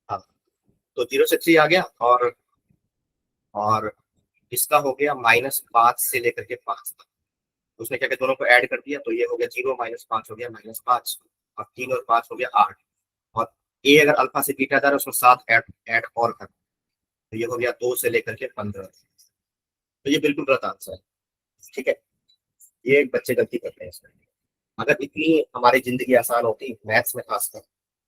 हाँ, तो 0 से 3 आ गया, और इसका हो गया -5 से लेकर के 5 तक। उसने क्या क्या दोनों को ऐड कर दिया, तो ये हो गया 0 -5 हो गया -5, और 3 और 5 हो गया 8, और ए अगर अल्फा से बीटा जा रहा है उसमें 7 ऐड ऐड और कर, तो ये हो गया 2 से लेकर के 15। तो ये बिल्कुल गलत आंसर है। ठीक है, ये एक बच्चे गलती करते हैं इसमें। अगर इतनी हमारी जिंदगी आसान होती मैथ्स में खासकर,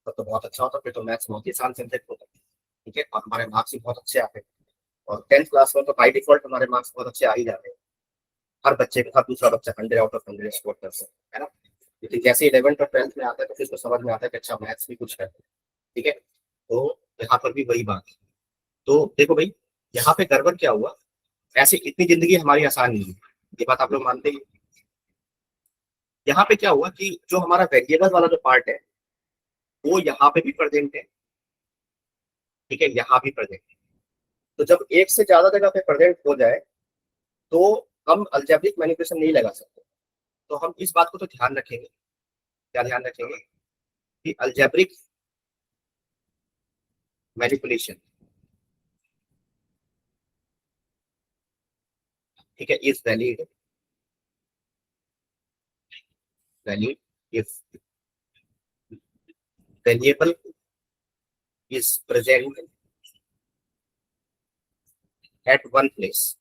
तो बहुत अच्छा होता, फिर तो मैथ्स बहुत ही आसान सब्जेक्ट होता। ठीक है, और हमारे मार्क्स भी बहुत अच्छे आते हैं, और 10th क्लास में तो बाई डिफॉल्ट हमारे मार्क्स बहुत अच्छे आ ही जाते हैं। हर बच्चे हर दूसरा बच्चा 100 आउट ऑफ 100 स्कोर कर सकता है ना। लेकिन जैसे 11th और 12th में आता है तो फिर उसको समझ में आता है कि अच्छा मैथ्स भी कुछ है। ठीक है, तो यहाँ पर भी वही बात है। तो देखो भाई, यहाँ पे गड़बड़ क्या हुआ, ऐसे इतनी जिंदगी हमारी आसान नहीं है, ये बात आप लोग मानते हैं। यहाँ पे क्या हुआ कि जो हमारा वेरिएबल वाला जो पार्ट है वो यहाँ पे भी प्रेजेंट है, ठीक है, यहाँ भी प्रेजेंट है। तो जब एक से ज्यादा जगह पे प्रेजेंट हो जाए तो हम अल्जेब्रिक मैनिपुलेशन नहीं लगा सकते। तो हम इस बात को तो ध्यान रखेंगे, क्या ध्यान रखेंगे कि अलजेब्रिक मैनिपुलेशन, ठीक है, is valid if variable is present at one place,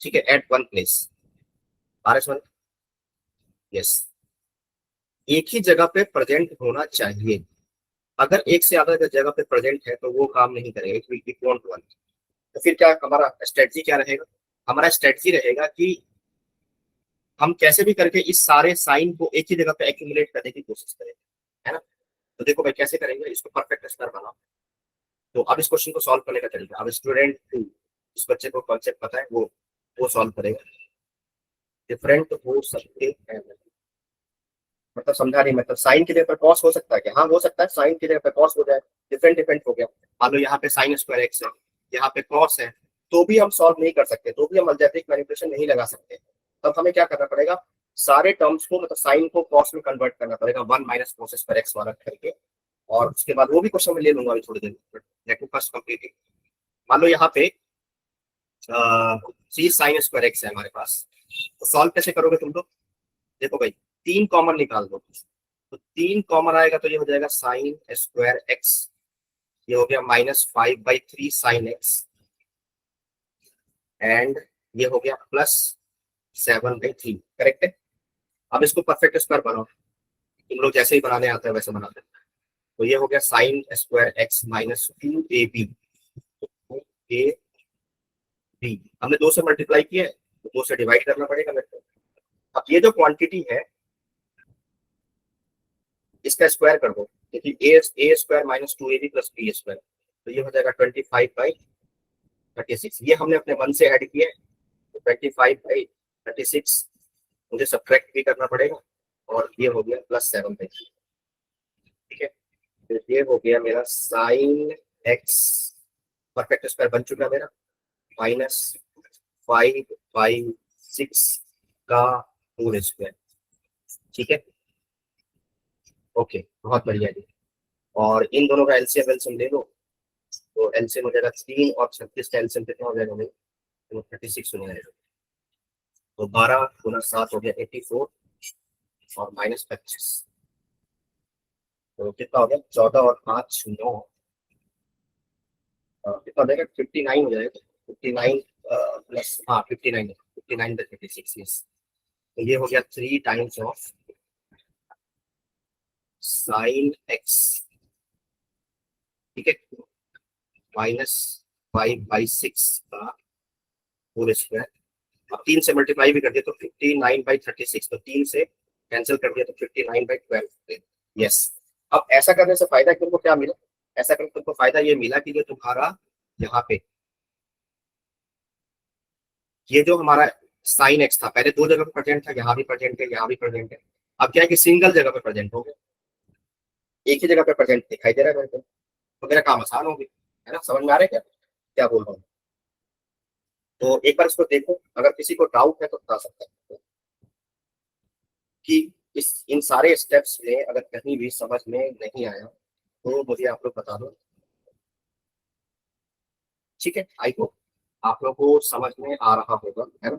ठीक है, at one place, RS1, yes, एक ही जगह पे प्रेजेंट होना चाहिए। अगर एक से ज्यादा जगह पे प्रेजेंट है तो वो काम नहीं करेगा, it will be want one. तो फिर क्या हमारा स्ट्रेटजी क्या रहेगा? हमारा स्ट्रेटजी रहेगा कि हम कैसे भी करके इस सारे साइन को एक ही जगह पे एक्यूमुलेट करने की कोशिश करेंगे, है ना। तो देखो भाई कैसे करेंगे इसको, परफेक्ट स्क्वायर बनाओ। तो अब इस क्वेश्चन को सॉल्व करने का तरीका, अब स्टूडेंट टू, इस बच्चे को कॉन्सेप्ट पता है, वो सॉल्व करेगा। डिफरेंट हो सकते हैं, मतलब समझा नहीं, मतलब साइन की जगह पर कॉस हो सकता है क्या? हाँ हो सकता है, साइन की जगह पर कॉस हो जाए, डिफरेंट डिफरेंट हो गया। मान लो यहाँ पे साइन स्क्वायर एक्स है, यहाँ पे कॉस है, तो भी हम सॉल्व नहीं कर सकते, तो भी हम अलजेब्रिक मैनिपुलेशन नहीं लगा सकते। तब हमें क्या करना पड़ेगा, सारे टर्म्स को, मतलब साइन को कॉस में कन्वर्ट करना पड़ेगा, 1 माइनस कॉस स्क्वायर एक्स वाला करके। और उसके बाद वो भी क्वेश्चन में ले लूंगा अभी थोड़ी देर में, let me first complete it. मान लो यहाँ पे सी साइन स्क्वायर एक्स है हमारे पास, तो सॉल्व कैसे करोगे तुम लोग? देखो भाई, तीन कॉमन निकाल दो, तो तीन कॉमन आएगा तो ये हो जाएगा साइन स्क्वायर एक्स, ये हो गया -5/3 साइन एक्स, एंड ये हो गया +7/3, करेक्ट है। अब इसको परफेक्ट स्क्वायर बनाओ, तुम लोग जैसे ही बनाने आता है वैसे बनाते हैं। तो ये हो गया sine square x -2ab, a b, हमने 2 से मल्टीप्लाई किया है तो 2 से डिवाइड करना पड़ेगा मेरे को। अब ये जो क्वांटिटी है इसका स्क्वायर कर दो, देखिए ए स्क्वायर -2ab + बी स्क्वायर, तो ये हो जाएगा 25/36। ये हमने अपने मन से ऐड किया है, तो 25/36 मुझे सब्ट्रैक्ट भी करना पड़ेगा, और ये हो गया +7/3, ठीक है। तो ये हो गया मेरा साइन एक्स, परफेक्ट स्क्वायर बन चुका मेरा, -5/6 का होल स्क्वायर, ठीक है, ओके, बहुत बढ़िया जी। और इन दोनों का एलसीएम ले लो, तो एलसीएम हो जाएगा 3 और 36 का एलसीएम कितना हो जाएगा भाई? तो 36 हो जाएगा, तो 12 गुना 7 हो गया 84, और -25, तो कितना हो गया? 14 और 5 9, कितना हो जाएगा? 59 हो जाएगा, 59 प्लस, हाँ 59/36, यस। तो ये हो गया 3 टाइम्स ऑफ साइन एक्स, ठीक है, -5/6 का होल स्क्वायर। अब 3 से मल्टीप्लाई भी कर दिया तो 59/36, तो 3 से कैंसिल कर दिया तो 59/12, यस। अब ऐसा करने से फायदा तुमको क्या मिला? ऐसा करने तुमको फायदा ये मिला कि जो तुम्हारा यहाँ पे ये जो हमारा साइन एक्स था, पहले दो जगह पे प्रेजेंट था, यहाँ भी प्रेजेंट है, यहाँ भी प्रेजेंट है। अब क्या है कि सिंगल जगह पे प्रेजेंट हो गया, एक ही जगह पे प्रेजेंट दिखाई दे रहा है मेरे को, तो मेरा काम आसान हो गया, है ना। समझ में आ रहा है क्या क्या बोल रहा हूँ? तो एक बार इसको देखो, अगर किसी को डाउट है तो बता सकता है कि इस इन सारे स्टेप्स में अगर कहीं भी समझ में नहीं आया तो मुझे आप लोग बता दो, ठीक है। आई होप आप लोग को समझ में आ रहा होगा, है ना।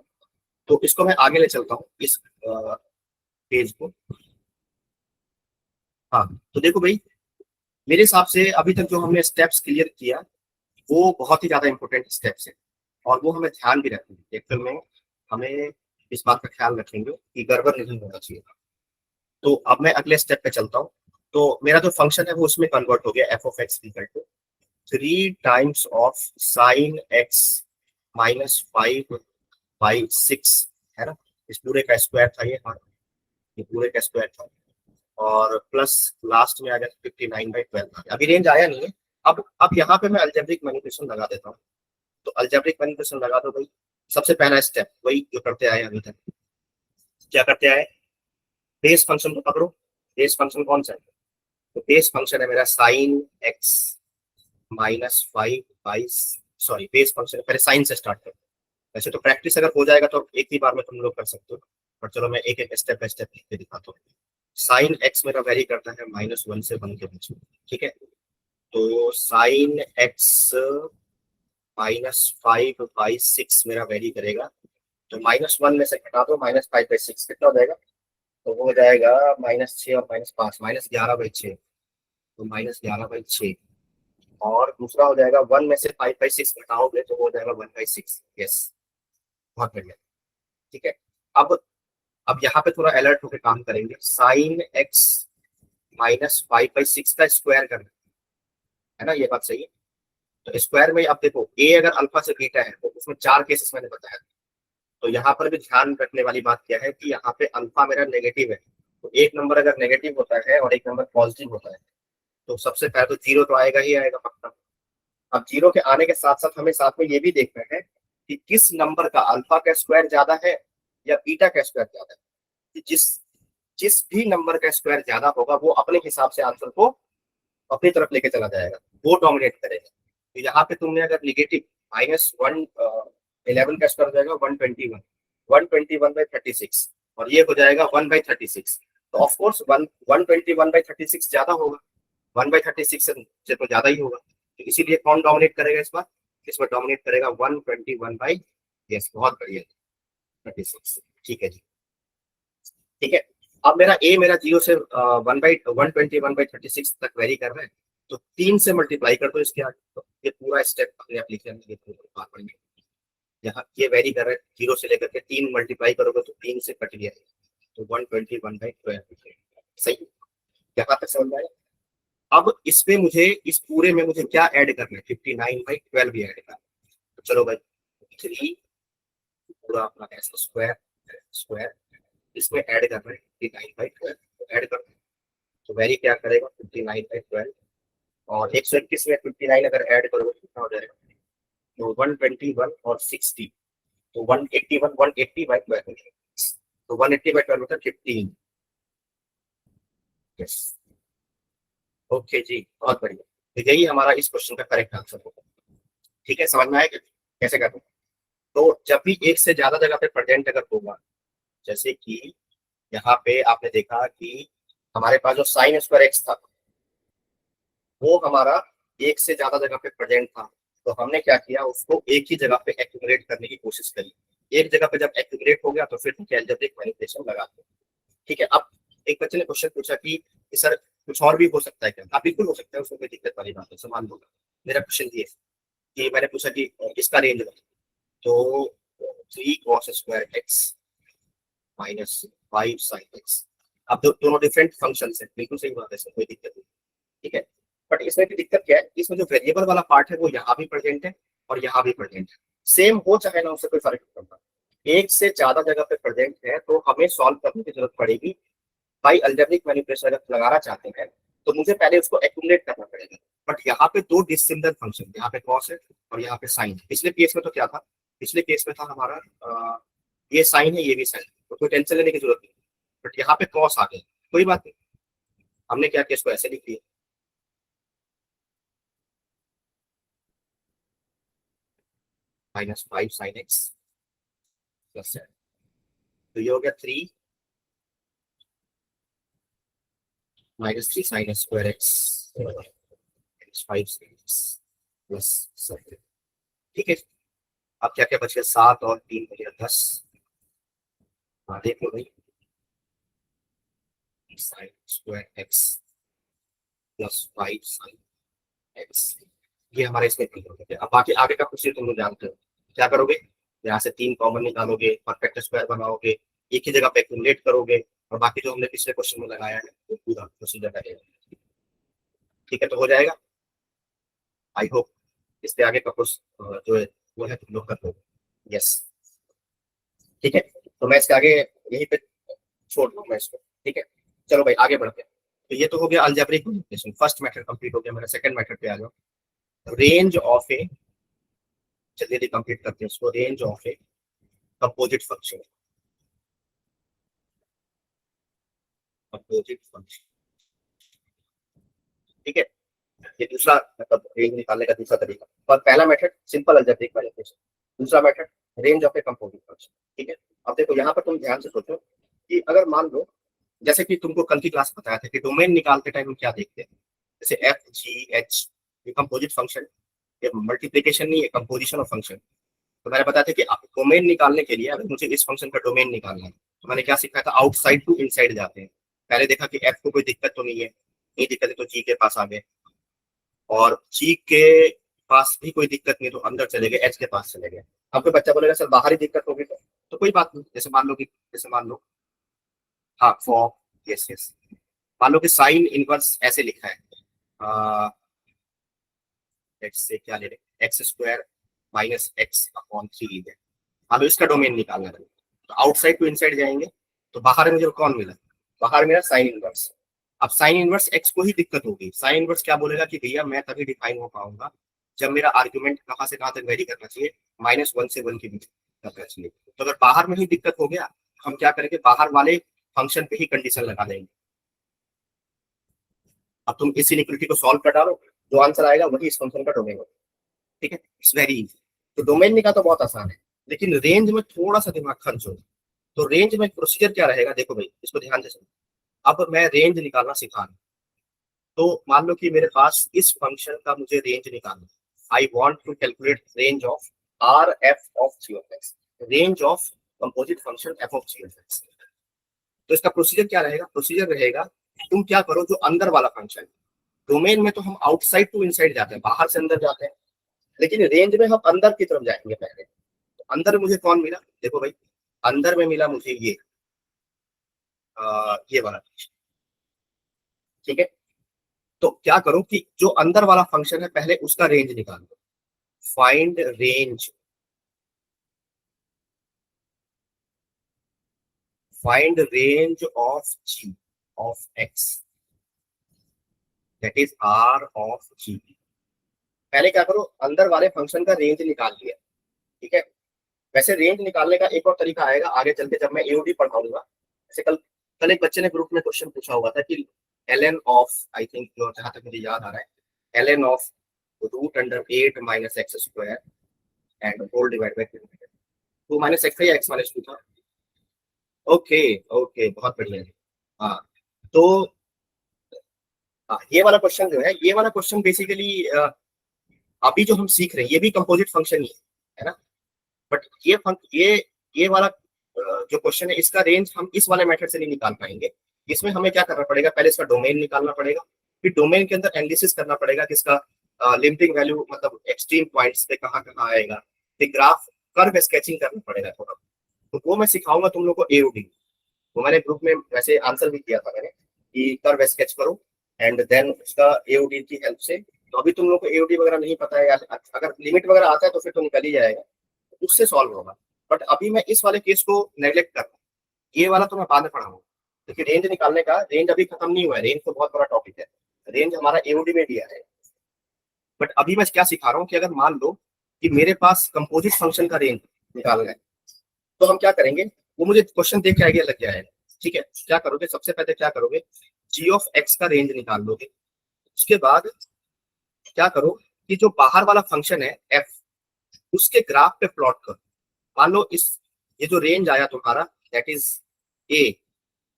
तो इसको मैं आगे ले चलता हूँ, इस पेज को। हाँ, तो देखो भाई, मेरे हिसाब से अभी तक जो हमने स्टेप्स क्लियर किया वो बहुत ही ज्यादा इंपॉर्टेंट स्टेप्स है, और वो हमें ध्यान भी रखेंगे एक्चुअल में, हमें इस बात का ख्याल रखेंगे कि गड़बड़ नहीं होना चाहिए। तो अब मैं अगले स्टेप पे चलता हूँ। तो मेरा जो फंक्शन है वो उसमें कन्वर्ट हो गया, f(x) equal to 3 times of sine x -5/6, है ना। इस पूरे का स्क्वायर था ये, हाँ ये पूरे का स्क्वायर था, और प्लस लास्ट में आ गया 59/12, अभी रेंज आया नहीं है। अब यहाँ पे मैं अल्जेब्रिक मैनिपुलेशन लगा देता हूँ। तो अल्जेब्रिक मैनिपुलेशन लगा दो भाई। सबसे पहला स्टेप वही जो करते आए अभी तक, क्या करते आए? बेस फंक्शन को पकड़ो। बेस फंक्शन कौन सा है? तो बेस फंक्शन है मेरा sine x -5 by, sorry base function पहले साइन से स्टार्ट करो, वैसे तो प्रैक्टिस अगर हो जाएगा तो एक ही बार में तुम लोग कर सकते हो, पर चलो मैं एक एक स्टेप बाय स्टेप लिख के दिखाता हूँ। साइन एक्स मेरा वेरी करता है -1 से 1 के बीच में, ठीक है। तो साइन एक्स -5/6 मेरा वेरी करेगा, तो -1 में से घटा दो, -5/6 कितना हो जाएगा, तो वो हो जाएगा -6 और -5, -11/6, तो -11/6। और दूसरा हो जाएगा 1 में से 5/6 घटाओगे तो वो हो जाएगा 1/6। यस, बहुत बढ़िया, ठीक है। अब यहाँ पे थोड़ा अलर्ट होकर काम करेंगे। साइन एक्स -5/6 का स्क्वायर करना है ना, ये बात सही है। तो स्क्वायर में अब देखो, ए अगर अल्फा से बीटा है तो उसमें 4 केसेस मैंने बताया। तो यहाँ पर भी ध्यान रखने वाली बात क्या है कि यहाँ पे अल्फा मेरा नेगेटिव है, तो एक नंबर अगर नेगेटिव होता है और एक नंबर पॉजिटिव होता है तो सबसे पहले तो जीरो तो आएगा ही आएगा पक्का। अब जीरो के आने के साथ साथ हमें साथ में ये भी देखना है कि किस नंबर का अल्फा का स्क्वायर ज्यादा है या बीटा का स्क्वायर ज्यादा है। कि जिस जिस भी नंबर का स्क्वायर ज्यादा होगा वो अपने हिसाब से आंसर को अपनी तरफ लेके चला जाएगा, वो डोमिनेट करेगा। तो यहाँ पे तुमने अगर निगेटिव -111 का स्क्वायर हो जाएगा 121, 121/36, और ये हो जाएगा 1/36। तो ऑफकोर्स 121/36 ज्यादा होगा, 1/36 से तो ज्यादा ही होगा। तो इसीलिए कौन डोमिनेट करेगा इस बार, इसमें डोमिनेट करेगा 121 यस, बहुत बढ़िया, 36, ठीक है जी, ठीक है। अब मेरा 0 से 1/121/36 तक वेरी कर रहा है, तो 3 से मल्टीप्लाई कर दो इसके आगे, तो ये पूरा स्टेप अपने आप लिख लेंगे, बात पढ़ेंगे। यहाँ ये वेरी कर रहा है 0 से लेकर के 3 मल्टीप्लाई करोगे तो 3 से कट गया, तो 121/12 सही, यहाँ तक समझ आया। अब इसमें मुझे इस पूरे में मुझे क्या ऐड करना है, 59/12 भी ऐड करना है। तो चलो भाई, 3 पूरा अपना ऐसा स्क्वायर स्क्वायर इसमें ऐड करना है 59/12, तो ऐड करना है। तो वेरी क्या करेगा 59/12, और 121 में 59 अगर ऐड करोगे तो कितना हो जाएगा, तो 121 और 60, तो 181, 180/12, तो 180/12 होता है 15। यस, ओके जी, बहुत बढ़िया। तो यही हमारा इस क्वेश्चन का करेक्ट आंसर होगा, ठीक है। समझ में आएगा कैसे करना। तो जब भी एक से ज्यादा जगह पे प्रेजेंट अगर होगा, जैसे कि यहाँ पे आपने देखा कि हमारे पास जो साइन स्क्वायर एक्स था वो हमारा एक से ज्यादा जगह पे प्रेजेंट था, तो हमने क्या किया, उसको एक ही जगह पे एक्यूमुलेट करने की कोशिश करी। एक जगह पे जब एक्यूमुलेट हो गया तो फिर अलजेब्रिक मैनिपुलेशन लगाते, ठीक है। अब एक बच्चे ने क्वेश्चन पूछा कि सर कुछ और भी हो सकता है क्या, हाँ बिल्कुल हो सकता है, उसमें कोई दिक्कत वाली बात है, समान होगा। मेरा क्वेश्चन ये कि मैंने पूछा कि इसका रेंज बताओ, तो 3 cos² x -5 sin x। अब दोनों डिफरेंट फंक्शन है, बिल्कुल सही बात है, इसमें कोई दिक्कत नहीं, ठीक है। बट इसमें भी दिक्कत क्या है, इसमें जो वेरिएबल वाला पार्ट है वो यहाँ भी प्रेजेंट है और यहाँ भी प्रेजेंट है। सेम हो चाहे ना, उससे कोई फर्क नहीं पड़ता। एक से ज्यादा जगह पे प्रेजेंट है तो हमें सॉल्व करने की जरूरत पड़ेगी। भाई अल्जेब्रिक मैनिपुलेशन अगर लगाना चाहते हैं तो मुझे पहले उसको एक्यूमुलेट करना पड़ेगा। बट यहाँ पे दो डिसिमिलर फंक्शन, यहाँ पे कॉस है और यहाँ पे साइन। पिछले केस में तो क्या था, पिछले केस में था हमारा ये साइन है ये भी साइन, तो कोई टेंशन लेने की जरूरत नहीं। बट यहाँ पे कॉस आ गया, कोई बात नहीं, हमने क्या केस को ऐसे लिख दिया, -5 sin x प्लस, तो ये हो गया 3 -3 sin² x 5 sin x plus 7, ठीक है। अब क्या क्या बच गया, 7 और 3 हो गया 10। हाँ देख लो भाई, sin² x plus 5 sin x, ये हमारे इसमें ठीक हो गया। अब बाकी आगे का कुछ तुम लोग जानते हो, क्या करोगे, यहाँ से 3 कॉमन निकालोगे, परफेक्ट स्क्वायर बनाओगे, एक ही जगह पे एक्यूमुलेट करोगे, और बाकी जो हमने पिछले क्वेश्चन में लगाया है वो पूरा प्रोसीजर रहेगा, ठीक है। तो हो जाएगा, आई होप इससे आगे का कुछ जो है वो है तुम लोग कर लो। यस, ठीक है। तो मैं इसके आगे यहीं पे छोड़ दूंगा इसको, ठीक है। चलो भाई आगे बढ़ते हैं। तो ये तो हो गया algebraic multiplication, first method complete हो गया, मेरा सेकंड मेथड पे आ जाओ। रेंज ऑफ ए, चलिए कंप्लीट करते हैं इसको, range of a composite function, composite function, ठीक है। ये दूसरा मतलब रेंज निकालने का दूसरा तरीका। और पहला मेथड सिंपल अलजेब्रिक मल्टीप्लिकेशन, दूसरा method range of a composite function. ठीक है, अब देखो यहाँ पर तुम ध्यान से सोचो कि अगर मान लो, जैसे कि तुमको कल की क्लास बताया था कि डोमेन निकालते टाइम हम क्या देखते हैं, जैसे एफ जी एच, ये कंपोजिट फंक्शन, ये मल्टीप्लीकेशन नहीं है, कंपोजिशन ऑफ फंक्शन। तो मैंने बताया था कि डोमेन निकालने के लिए अगर मुझे इस फंक्शन का डोमेन निकालना है तो मैंने क्या सीखा था, आउटसाइड टू इनसाइड जाते हैं। पहले देखा कि एफ को कोई दिक्कत तो नहीं है, नहीं दिक्कत है तो जी के पास आ गए, और जी के पास भी कोई दिक्कत नहीं तो अंदर चले गए, एच के पास चले गए। अब कोई बच्चा बोलेगा सर बाहर ही दिक्कत होगी, तो कोई बात नहीं, जैसे मान लो कि, जैसे मान लो, हाँ फॉर, यस यस, मान लो कि साइन इनवर्स ऐसे लिखा है, एक्स से क्या ले रहे, x square minus x upon 3 है। मान लो इसका डोमेन निकालना है तो आउटसाइड टू इनसाइड जाएंगे, तो बाहर में मुझे कौन मिला, बाहर मेरा साइन इनवर्स। अब साइन इनवर्स एक्स को ही दिक्कत होगी, साइन इनवर्स क्या बोलेगा कि भैया मैं तभी डिफाइन हो पाऊंगा जब मेरा आर्ग्यूमेंट कहाँ से कहाँ तक वेरी करना चाहिए, -1 से 1 के बीच करना चाहिए। तो अगर बाहर में ही दिक्कत हो गया, हम क्या करेंगे, बाहर वाले फंक्शन पे ही कंडीशन लगा देंगे। अब तुम इस इनइक्वालिटी को सॉल्व कर डालो, जो आंसर आएगा वही इस फंक्शन का डोमेन होगा। ठीक है, इट्स वेरी इजी। तो डोमेन निकाल तो बहुत आसान है, लेकिन रेंज में थोड़ा सा दिमाग खर्च होगा। तो रेंज में प्रोसीजर क्या रहेगा, देखो भाई इसको ध्यान से सुनो। अब मैं रेंज निकालना सिखा रहा हूं, तो मान लो कि मेरे पास इस फंक्शन का मुझे रेंज निकालना, I want to calculate range of r f of g of x, range of composite function f of g of x. तो इसका प्रोसीजर क्या रहेगा, प्रोसीजर रहेगा तुम क्या करो, जो अंदर वाला फंक्शन, डोमेन में तो हम आउटसाइड टू इनसाइड जाते हैं, बाहर से अंदर जाते हैं, लेकिन रेंज में हम अंदर की तरफ जाएंगे पहले। तो अंदर मुझे कौन मिला, देखो भाई, अंदर में मिला मुझे ये वाला। ठीक है, तो क्या करो कि जो अंदर वाला फंक्शन है पहले उसका रेंज निकाल दो, find range, find range of g of x, that is R of g. पहले क्या करो, अंदर वाले फंक्शन का रेंज निकाल लिया। ठीक है, वैसे रेंज निकालने का एक और तरीका आएगा आगे चल के जब मैं एओडी पढ़ाऊंगा। जैसे कल कल एक बच्चे ने ग्रुप में क्वेश्चन पूछा हुआ था कि ln ऑफ, आई थिंक जो जहां तक मुझे याद आ रहा है, ln of √8 minus x square and whole divide by 2 minus x था या एक्स माइनस 2 था। ओके, ओके बहुत बढ़िया। हाँ, तो ये वाला क्वेश्चन जो है, ये वाला क्वेश्चन बेसिकली अभी जो हम सीख रहे हैं ये भी कंपोजिट फंक्शन ही है ना, बट ये वाला जो क्वेश्चन है इसका रेंज हम इस वाले मेथड से नहीं निकाल पाएंगे। इसमें हमें क्या करना पड़ेगा, पहले इसका डोमेन निकालना पड़ेगा, फिर डोमेन के अंदर एनालिसिस करना पड़ेगा कि इसका लिमिटिंग वैल्यू मतलब एक्सट्रीम पॉइंट्स पे कहाँ कहाँ आएगा, फिर ग्राफ कर्व स्केचिंग करना पड़ेगा थोड़ा। तो वो मैं सिखाऊंगा तुम लोग को एओडी। वो मैंने ग्रुप में वैसे आंसर भी किया था मैंने कि कर्व स्केच करो एंड देन उसका एओडी की हेल्प से। तो अभी तुम लोग को एओडी वगैरह नहीं पता है, या अगर लिमिट वगैरह आता है तो फिर तो निकल ही जाएगा, उससे सॉल्व होगा। बट अभी मैं इस वाले केस को नेग्लेक्ट कर रहा हूँ, ये वाला तो मैं बाद में पढ़ाऊंगा। देखिए रेंज निकालने का, रेंज अभी खत्म नहीं हुआ है, रेंज तो बहुत बड़ा टॉपिक है, रेंज हमारा एओडी में दिया है। बट अभी मैं क्या सिखा रहा हूँ कि अगर मान लो कि मेरे पास कंपोजिट फंक्शन का रेंज निकालना है तो हम क्या करेंगे, वो मुझे क्वेश्चन देख के आइडिया लग जाएगा। ठीक है, क्या करोगे, सबसे पहले क्या करोगे, जी ऑफ एक्स का रेंज निकाल लोगे। उसके बाद क्या करो कि जो बाहर वाला फंक्शन है एफ, उसके ग्राफ पे प्लॉट करो। मान लो इस, ये जो रेंज आया तुम्हारा that is a,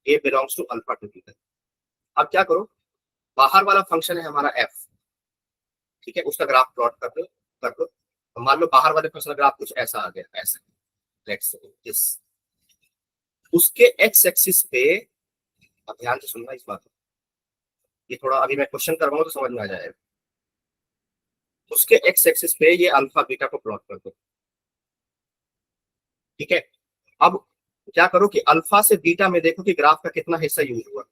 a belongs to alpha to beta. अब क्या करो, बाहर वाला फंक्शन है हमारा एफ, ठीक है, उसका ग्राफ प्लॉट कर दो। तो मान लो बाहर वाले फंक्शन का ग्राफ कुछ ऐसा आ गया, ऐसा, लेट्स से दिस, उसके एक्स एक्सिस पे, अब ध्यान से सुनना इस बात को, ये थोड़ा अभी मैं क्वेश्चन करवाऊंगा तो समझ में आ जाएगा। उसके एक्स एक्सिस पे ये अल्फा बीटा को प्लॉट कर दो। ठीक है, अब क्या करो कि अल्फा से बीटा में देखो कि ग्राफ का कितना हिस्सा यूज हुआ।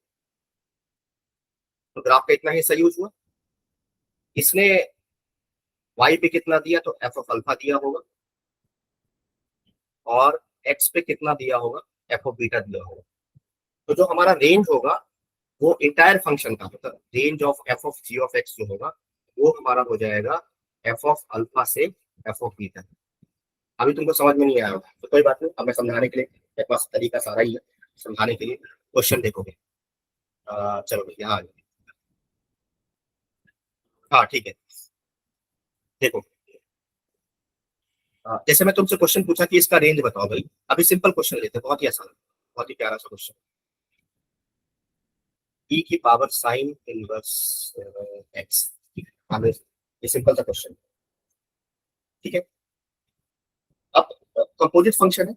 तो ग्राफ का इतना हिस्सा यूज हुआ, इसने वाई पे कितना दिया, तो एफ ऑफ अल्फा दिया होगा, और एक्स पे कितना दिया होगा, एफ ऑफ बीटा दिया होगा। तो जो हमारा रेंज होगा वो इंटायर फंक्शन का, मतलब range of f of g of x जो होगा वो हमारा हो जाएगा एफ ऑफ अल्फा से एफ ऑफ बीटा। अभी तुमको समझ में नहीं आया होगा तो कोई बात नहीं, अब मैं समझाने के लिए, मेरे पास तरीका सारा ही है समझाने के लिए। क्वेश्चन देखोगे, चलो यहाँ आ जाओ। हाँ ठीक है, देखो जैसे मैं तुमसे क्वेश्चन पूछा कि इसका रेंज बताओ भाई, अभी सिंपल क्वेश्चन लेते हैं, बहुत ही आसान, बहुत ही प्यारा सा क्वेश्चन। ई की पावर साइन इनवर्स एक्स, हमें ये सिंपल सा क्वेश्चन, ठीक है। अब कंपोजिट फंक्शन है,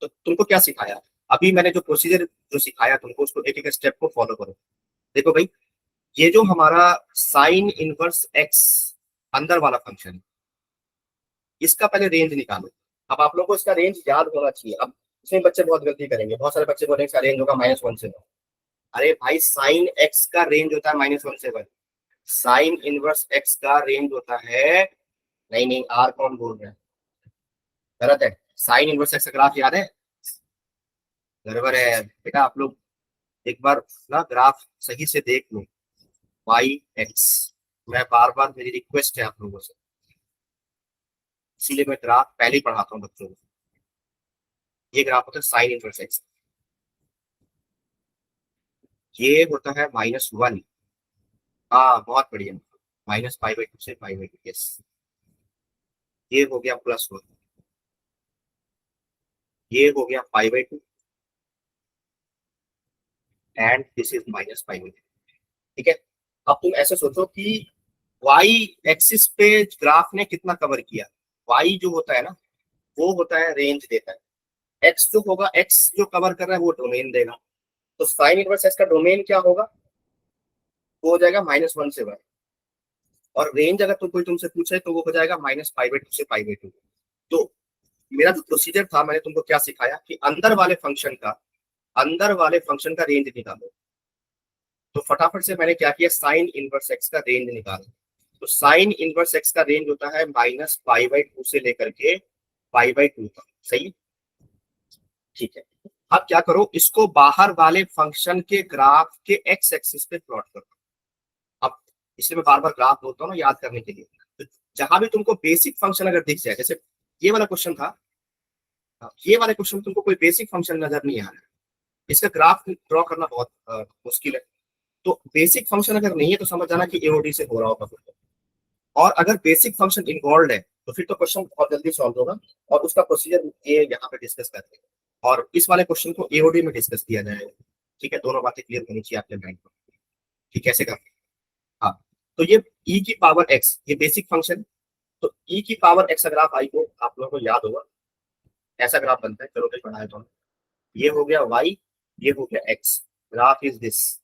तो तुमको क्या सिखाया, अभी मैंने जो प्रोसीजर जो सिखाया तुमको, उसको एक एक स्टेप को फॉलो करो। देखो भाई, ये जो हमारा साइन इनवर्स एक्स अंदर वाला फंक्शन है, इसका पहले रेंज निकालो। अब आप लोगों को इसका रेंज याद होना चाहिए। अब इसमें बच्चे बहुत गलती करेंगे, बहुत सारे बच्चे बोलेंगे इसका रेंज होगा -1 से 9। अरे भाई, साइन एक्स का रेंज होता है -1 से 1, साइन इनवर्स एक्स का रेंज होता है, नहीं नहीं, आर कौन बोल रहा है, गलत है। साइन इनवर्स एक्स का ग्राफ याद है, गड़बड़ है बेटा। आप लोग एक बार ना ग्राफ सही से देख लो, वाई एक्स, मैं बार बार, मेरी रिक्वेस्ट है आप लोगों से, इसीलिए मैं ग्राफ पहले ही पढ़ाता हूँ बच्चों को। ये ग्राफ होता है साइन इनवर्स एक्स, ये होता है -1। हाँ बहुत बढ़िया, -π/2 से π/2, यस। ये हो गया +1, ये हो गया π/2, एंड दिस इज -π/2, ठीक है। अब तुम ऐसे सोचो कि वाई एक्सिस पे ग्राफ ने कितना कवर किया। वाई जो होता है ना, वो होता है रेंज देता है, एक्स जो होगा, एक्स जो कवर कर रहा है वो डोमेन देगा। तो साइन इनवर्स एक्स का डोमेन क्या होगा, वो हो जाएगा -1 से 1, और रेंज अगर तो कोई तुमसे पूछे तो वो हो जाएगा -π/2 से π/2। तो मेरा जो प्रोसीजर था, मैंने तुमको क्या सिखाया कि अंदर वाले फंक्शन का रेंज निकालो। तो फटाफट से मैंने क्या किया, साइन इनवर्स एक्स का रेंज निकाला। तो साइन इनवर्स एक्स का रेंज होता है -π/2 से लेकर के π/2 तक, सही, ठीक है। अब क्या करो, इसको बाहर वाले फंक्शन के ग्राफ के एक्स एक्सिस पे प्लॉट करो। अब इसलिए मैं बार बार ग्राफ बोलता हूँ ना, याद करने के लिए। तो जहां भी तुमको बेसिक फंक्शन अगर दिख जाए, जैसे ये वाला क्वेश्चन था, ये वाले क्वेश्चन में तुमको कोई बेसिक फंक्शन नजर नहीं आ रहा है, इसका ग्राफ ड्रॉ करना बहुत मुश्किल है। तो बेसिक फंक्शन अगर नहीं है तो समझ जाना कि एओडी से हो रहा होगा कुछ। और अगर बेसिक फंक्शन इन्वॉल्व है तो फिर तो क्वेश्चन बहुत जल्दी सॉल्व होगा, और उसका प्रोसीजर ये यहाँ पे डिस्कस करते हैं, और इस वाले क्वेश्चन को एओडी में डिस्कस किया जाएगा, ठीक है। दोनों बातें क्लियर होनी चाहिए आपके माइंड में, ठीक है, कैसे करते हैं। हाँ, तो ये ई की पावर एक्स, ये बेसिक फंक्शन। तो ई की पावर एक्स अगर आप आई को, आप लोगों को याद होगा, ऐसा ग्राफ बनता है, चलो भाई बनाए तो। ये हो गया वाई, ये हो गया एक्स, ग्राफ इज दिस,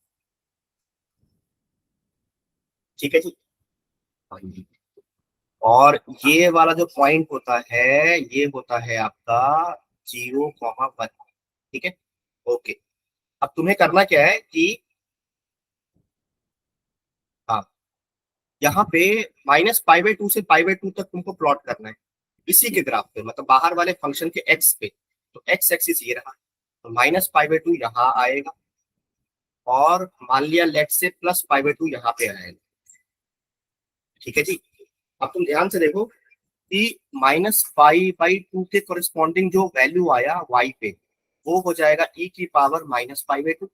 ठीक है जी। हाँ जी। और ये वाला जो पॉइंट होता है, ये होता है आपका 0,1, ठीक है, ओके। अब तुम्हें करना क्या है कि, हाँ, यहाँ पे -π/2 से π/2 तक तुमको प्लॉट करना है, इसी के ग्राफ पे, मतलब बाहर वाले फंक्शन के एक्स पे। तो एक्स एक्सिस ये रहा, तो -π/2 यहाँ आएगा, और मान लिया लेट से +π/2 यहाँ पे आएगा, ठीक है जी। अब तुम ध्यान से देखो कि -π/2 के कोरिस्पॉन्डिंग जो वैल्यू आया वाई पे, वो हो जाएगा ई की पावर -π/2,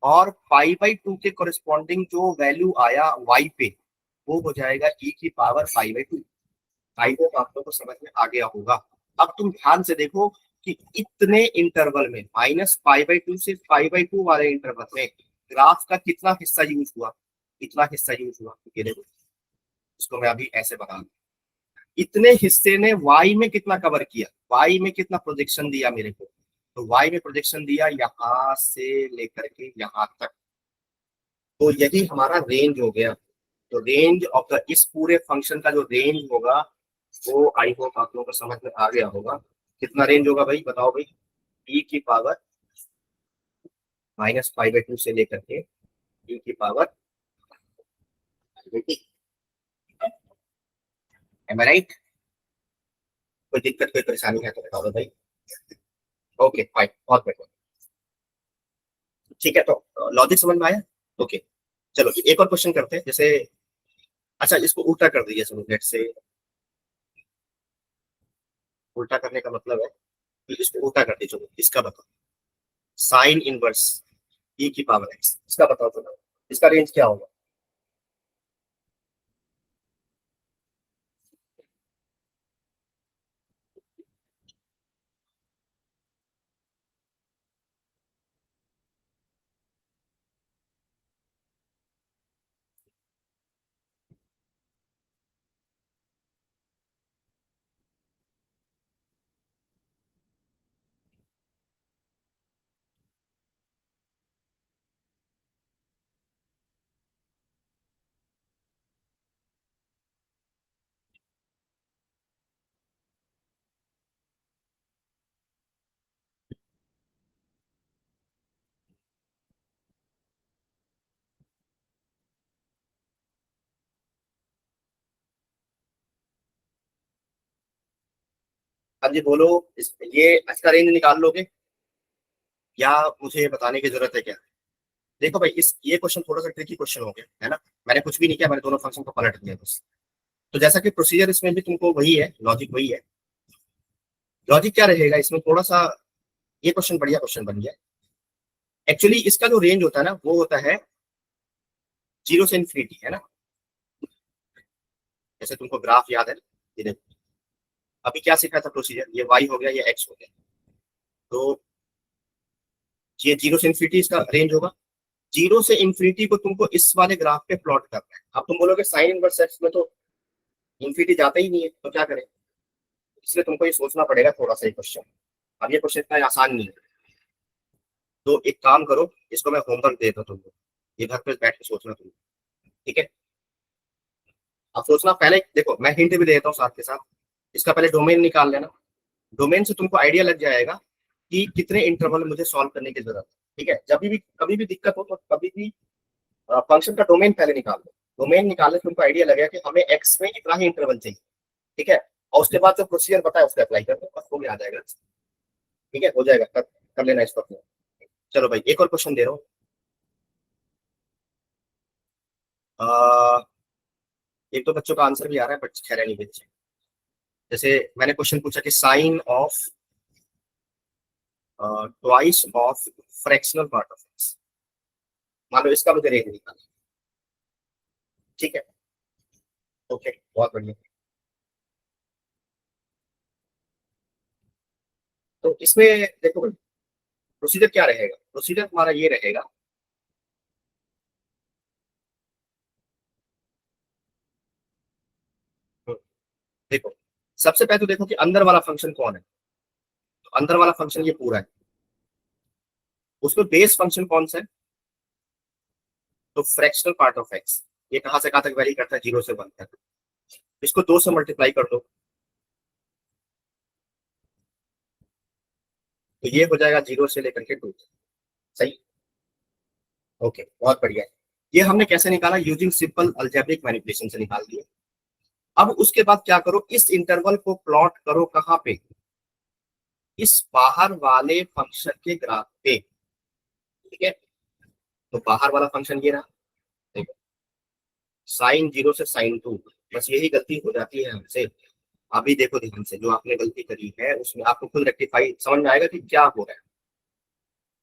और π/2 के कोरिस्पॉन्डिंग जो वैल्यू आया वाई पे, वो हो जाएगा ई की पावर π/2। आई होप आप लोगों को समझ में आ गया होगा। अब तुम ध्यान से देखो कि इतने इंटरवल में, -π/2 से π/2 वाले इंटरवल में ग्राफ का कितना हिस्सा यूज हुआ, कितना हिस्सा यूज हुआ, ये देखो, इसको मैं अभी ऐसे बता दूं। इतने हिस्से ने वाई में कितना कवर किया, वाई में कितना प्रोजेक्शन दिया मेरे को, तो वाई में प्रोजेक्शन दिया यहां से लेकर के यहां तक। तो यही हमारा रेंज हो गया। तो रेंज ऑफ द, इस पूरे फंक्शन का जो रेंज होगा, वो आई होप आप लोगों को समझ में आ गया होगा। कितना रेंज होगा भाई, बताओ भाई, ई की पावर -π/2 से लेकर के ई की पावर, एम आई राइट? कोई दिक्कत कोई परेशानी है तो बताओ दो भाई। ओके फाइन, बहुत बढ़िया, ठीक है। तो लॉजिक समझ में आया, ओके। चलो एक और क्वेश्चन करते हैं, जैसे, अच्छा इसको उल्टा कर दीजिए, चलो लेट से, उल्टा करने का मतलब है कि इसको उल्टा कर दीजिए, चलो इसका बताओ, साइन इनवर्स ई की पावर एक्स, इसका बताओ तो, इसका रेंज क्या होगा। हाँ जी बोलो। ये इसका रेंज निकाल लोगे या मुझे बताने की जरूरत है क्या? देखो भाई, इस ये क्वेश्चन थोड़ा सा ट्रिकी क्वेश्चन हो गया है ना। मैंने कुछ भी नहीं किया, मैंने दोनों फंक्शन को पलट दिया बस। तो जैसा कि प्रोसीजर इसमें भी तुमको वही है, लॉजिक वही है। लॉजिक क्या रहेगा इसमें थोड़ा सा, ये क्वेश्चन बढ़िया क्वेश्चन बन गया। एक्चुअली इसका जो रेंज होता है ना वो होता है 0 से इन्फिनिटी, है ना। जैसे तुमको ग्राफ याद है, ये देखो अभी क्या सीखा था प्रोसीजर, ये y हो गया, ये x हो गया। तो ये 0 से इन्फिनिटी इसका रेंज होगा। 0 से इन्फिनिटी को तुमको इस वाले ग्राफ पे प्लॉट करना है। अब तुम बोलोगे साइन इनवर्स एक्स में तो इन्फिनिटी जाता ही नहीं है, तो क्या करें? इसलिए तुमको ये सोचना पड़ेगा थोड़ा सा ये क्वेश्चन। अब ये क्वेश्चन इतना आसान नहीं है, तो एक काम करो, इसको मैं होमवर्क देता हूँ तुमको, ये घर पे बैठ के सोचना तुम, ठीक है। अब सोचना पहले, देखो मैं हिंट भी देता हूँ साथ के साथ। इसका पहले डोमेन निकाल लेना। डोमेन से तुमको आइडिया लग जाएगा कि कितने इंटरवल मुझे सॉल्व करने की जरूरत है, ठीक है। जब भी कभी भी दिक्कत हो तो कभी भी फंक्शन का डोमेन पहले निकाल लो। डोमेन निकालने से तुमको आइडिया लगेगा कि हमें एक्स में इतना ही इंटरवल चाहिए, ठीक है। और उसके बाद जो प्रोसीजर बताया उसको अप्लाई कर दो, बस हो गया, आ जाएगा। ठीक है, हो जाएगा, कर लेना इसको अपने। चलो भाई एक और क्वेश्चन दे रहा हूँ। एक तो बच्चों का आंसर भी आ रहा है बट खैर नहीं बच्चे। जैसे मैंने क्वेश्चन पूछा कि sine of twice of fractional part of x, मान लो इसका मुझे रेंज निकालना, ठीक है। ओके, बहुत बढ़िया। तो इसमें देखो भाई, प्रोसीजर क्या रहेगा, प्रोसीजर तुम्हारा ये रहेगा। हम्म, देखो सबसे पहले तो देखो कि अंदर वाला फंक्शन कौन है। तो अंदर वाला फंक्शन ये पूरा है, उसमें बेस फंक्शन कौन सा है? तो फ्रैक्शनल पार्ट ऑफ एक्स। ये कहां से कहां तक वैरी करता है, 0 से 1 तक। इसको 2 से मल्टीप्लाई कर दो, तो ये हो जाएगा 0 से लेकर के 2 तक। सही। ओके, बहुत बढ़िया। ये हमने कैसे निकाला, यूजिंग सिंपल अलजेब्रिक मैनिपुलेशन से निकाल दिया। अब उसके बाद क्या करो, इस इंटरवल को प्लॉट करो कहां पे, इस बाहर वाले फंक्शन के ग्राफ पे, ठीक है। तो बाहर वाला फंक्शन ये रहा, देखो साइन 0 से साइन 2। बस यही गलती हो जाती है हमसे। अभी देखो ध्यान से, जो आपने गलती करी है उसमें आपको खुद रेक्टिफाई समझ में आएगा कि क्या हो रहा है।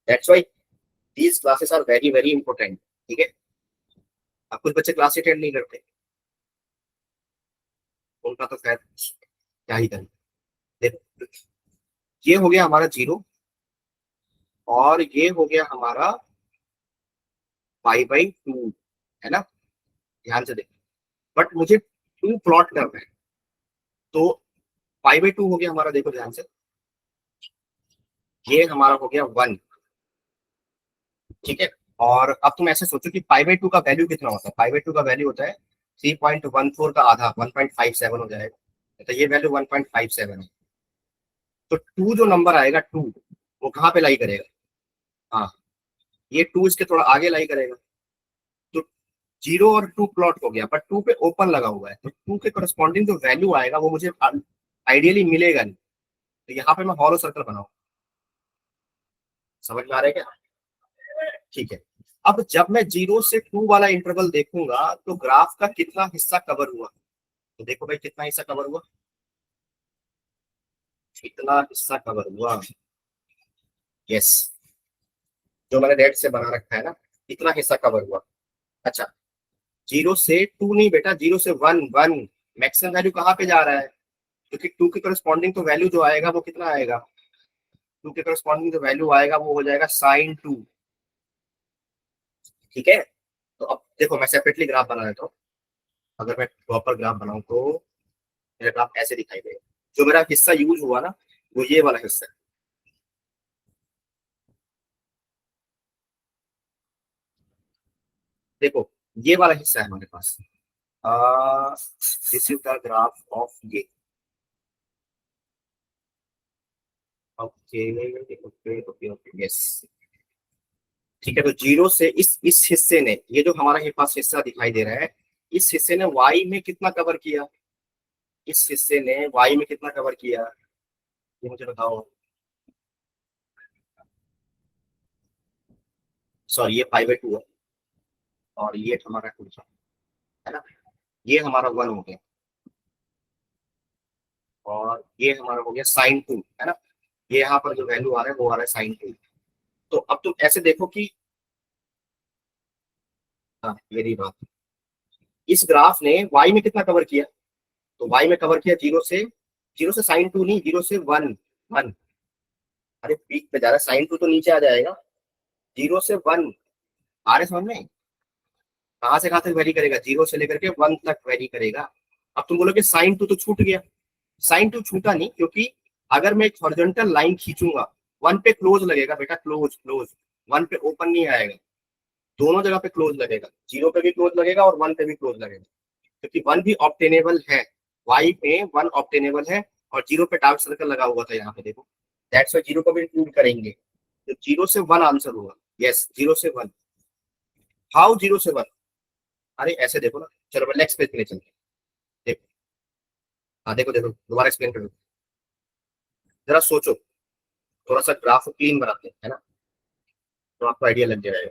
That's why these classes are very very important, ठीक है। अब कुछ बच्चे क्लास अटेंड नहीं करते, उनका तो खैर क्या ही करें। देखो ये हो गया हमारा 0, और ये हो गया हमारा π/2, है ना। ध्यान से देखो, बट मुझे 2 प्लॉट करना है। तो π/2 हो गया हमारा, देखो ध्यान से, ये हमारा हो गया 1, ठीक है। और अब तुम ऐसे सोचो कि π/2 का वैल्यू कितना होता है। π/2 का वैल्यू होता है 3.14 का आधा, 1.57 हो जाएगा। तो ये वैल्यू 1.57 है। तो 2 जो नंबर आएगा 2, वो कहाँ पे लाई करेगा? हाँ, ये 2 इसके थोड़ा आगे लाई करेगा। तो 0 और 2 प्लॉट हो गया, बट 2 पे ओपन लगा हुआ है, तो 2 के करस्पॉन्डिंग जो वैल्यू आएगा वो मुझे आइडियली मिलेगा नहीं। तो यहाँ पे मैं हॉलो सर्कल बनाऊं। समझ में आ रहा है क्या? ठीक है। अब जब मैं 0 से 2 वाला इंटरवल देखूंगा तो ग्राफ का कितना हिस्सा कवर हुआ। तो देखो भाई कितना हिस्सा कवर हुआ, कितना हिस्सा कवर हुआ। यस, जो मैंने रेड से बना रखा है ना, कितना हिस्सा कवर हुआ। अच्छा, 0 से 2 नहीं बेटा, 0 से 1 मैक्सिमम वैल्यू कहाँ पे जा रहा है? क्योंकि 2 के करस्पॉन्डिंग तो वैल्यू जो आएगा वो कितना आएगा, 2 के करस्पॉन्डिंग जो वैल्यू आएगा वो हो जाएगा sin 2, ठीक है। तो अब देखो मैं सेपरेटली ग्राफ बना देता हूँ। अगर मैं प्रॉपर ग्राफ बनाऊं तो मेरा ग्राफ ऐसे दिखाई देगा। जो मेरा हिस्सा यूज हुआ ना, वो ये वाला हिस्सा है। देखो ये वाला हिस्सा है हमारे पास। This is the graph of ये। Okay okay okay okay, yes. ठीक है, तो 0 से इस हिस्से ने, ये जो हमारा पास हिस्सा दिखाई दे रहा है, इस हिस्से ने वाई में कितना कवर किया, इस हिस्से ने वाई में कितना कवर किया, ये मुझे बताओ। सॉरी, ये 5/2 है और ये हमारा 2 था, है ना। ये हमारा 1 हो गया और ये हमारा हो गया sin 2, है ना। ये यहाँ पर जो वैल्यू आ रहा है वो आ रहा है sin 2। तो अब तुम ऐसे देखो कि, हाँ मेरी बात, इस ग्राफ ने y में कितना कवर किया? तो y में कवर किया 0 से sin 2 नहीं, 0 से 1। अरे पीक पे जा रहा है, sin 2 तो नीचे आ जाएगा। 0 से 1 आ रहे समझ में? कहाँ तक वेरी करेगा? 0 से लेकर के 1 तक वेरी करेगा। अब तुम बोलोगे sin 2 तो छूट गया। sin 2 छूटा नहीं, क्योंकि अगर मैं एक हॉरिजॉन्टल लाइन खींचूंगा, 1 पे क्लोज लगेगा बेटा, क्लोज क्लोज। 1 पे ओपन नहीं आएगा, दोनों जगह पे क्लोज लगेगा। 0 पे भी क्लोज लगेगा और 1 पे भी क्लोज लगेगा, क्योंकि 1 भी ऑप्टेनेबल है। y पे 1 ऑप्टेनेबल है और 0 पे डार्क सर्कल लगा हुआ था यहाँ पे, देखो। दैट्स वाई 0 को भी इंक्लूड करेंगे, तो 0 से 1 आंसर होगा। यस, 0 से 1। हाउ 0 से 1? अरे ऐसे देखो ना, चलो मैं नेक्स्ट पेज पे ले चलते हैं। देखो, हाँ देखो देखो, दोबारा एक्सप्लेन करो, जरा सोचो। थोड़ा सा ग्राफ क्लीन बनाते हैं, है ना, तो आपको आइडिया लग जाएगा।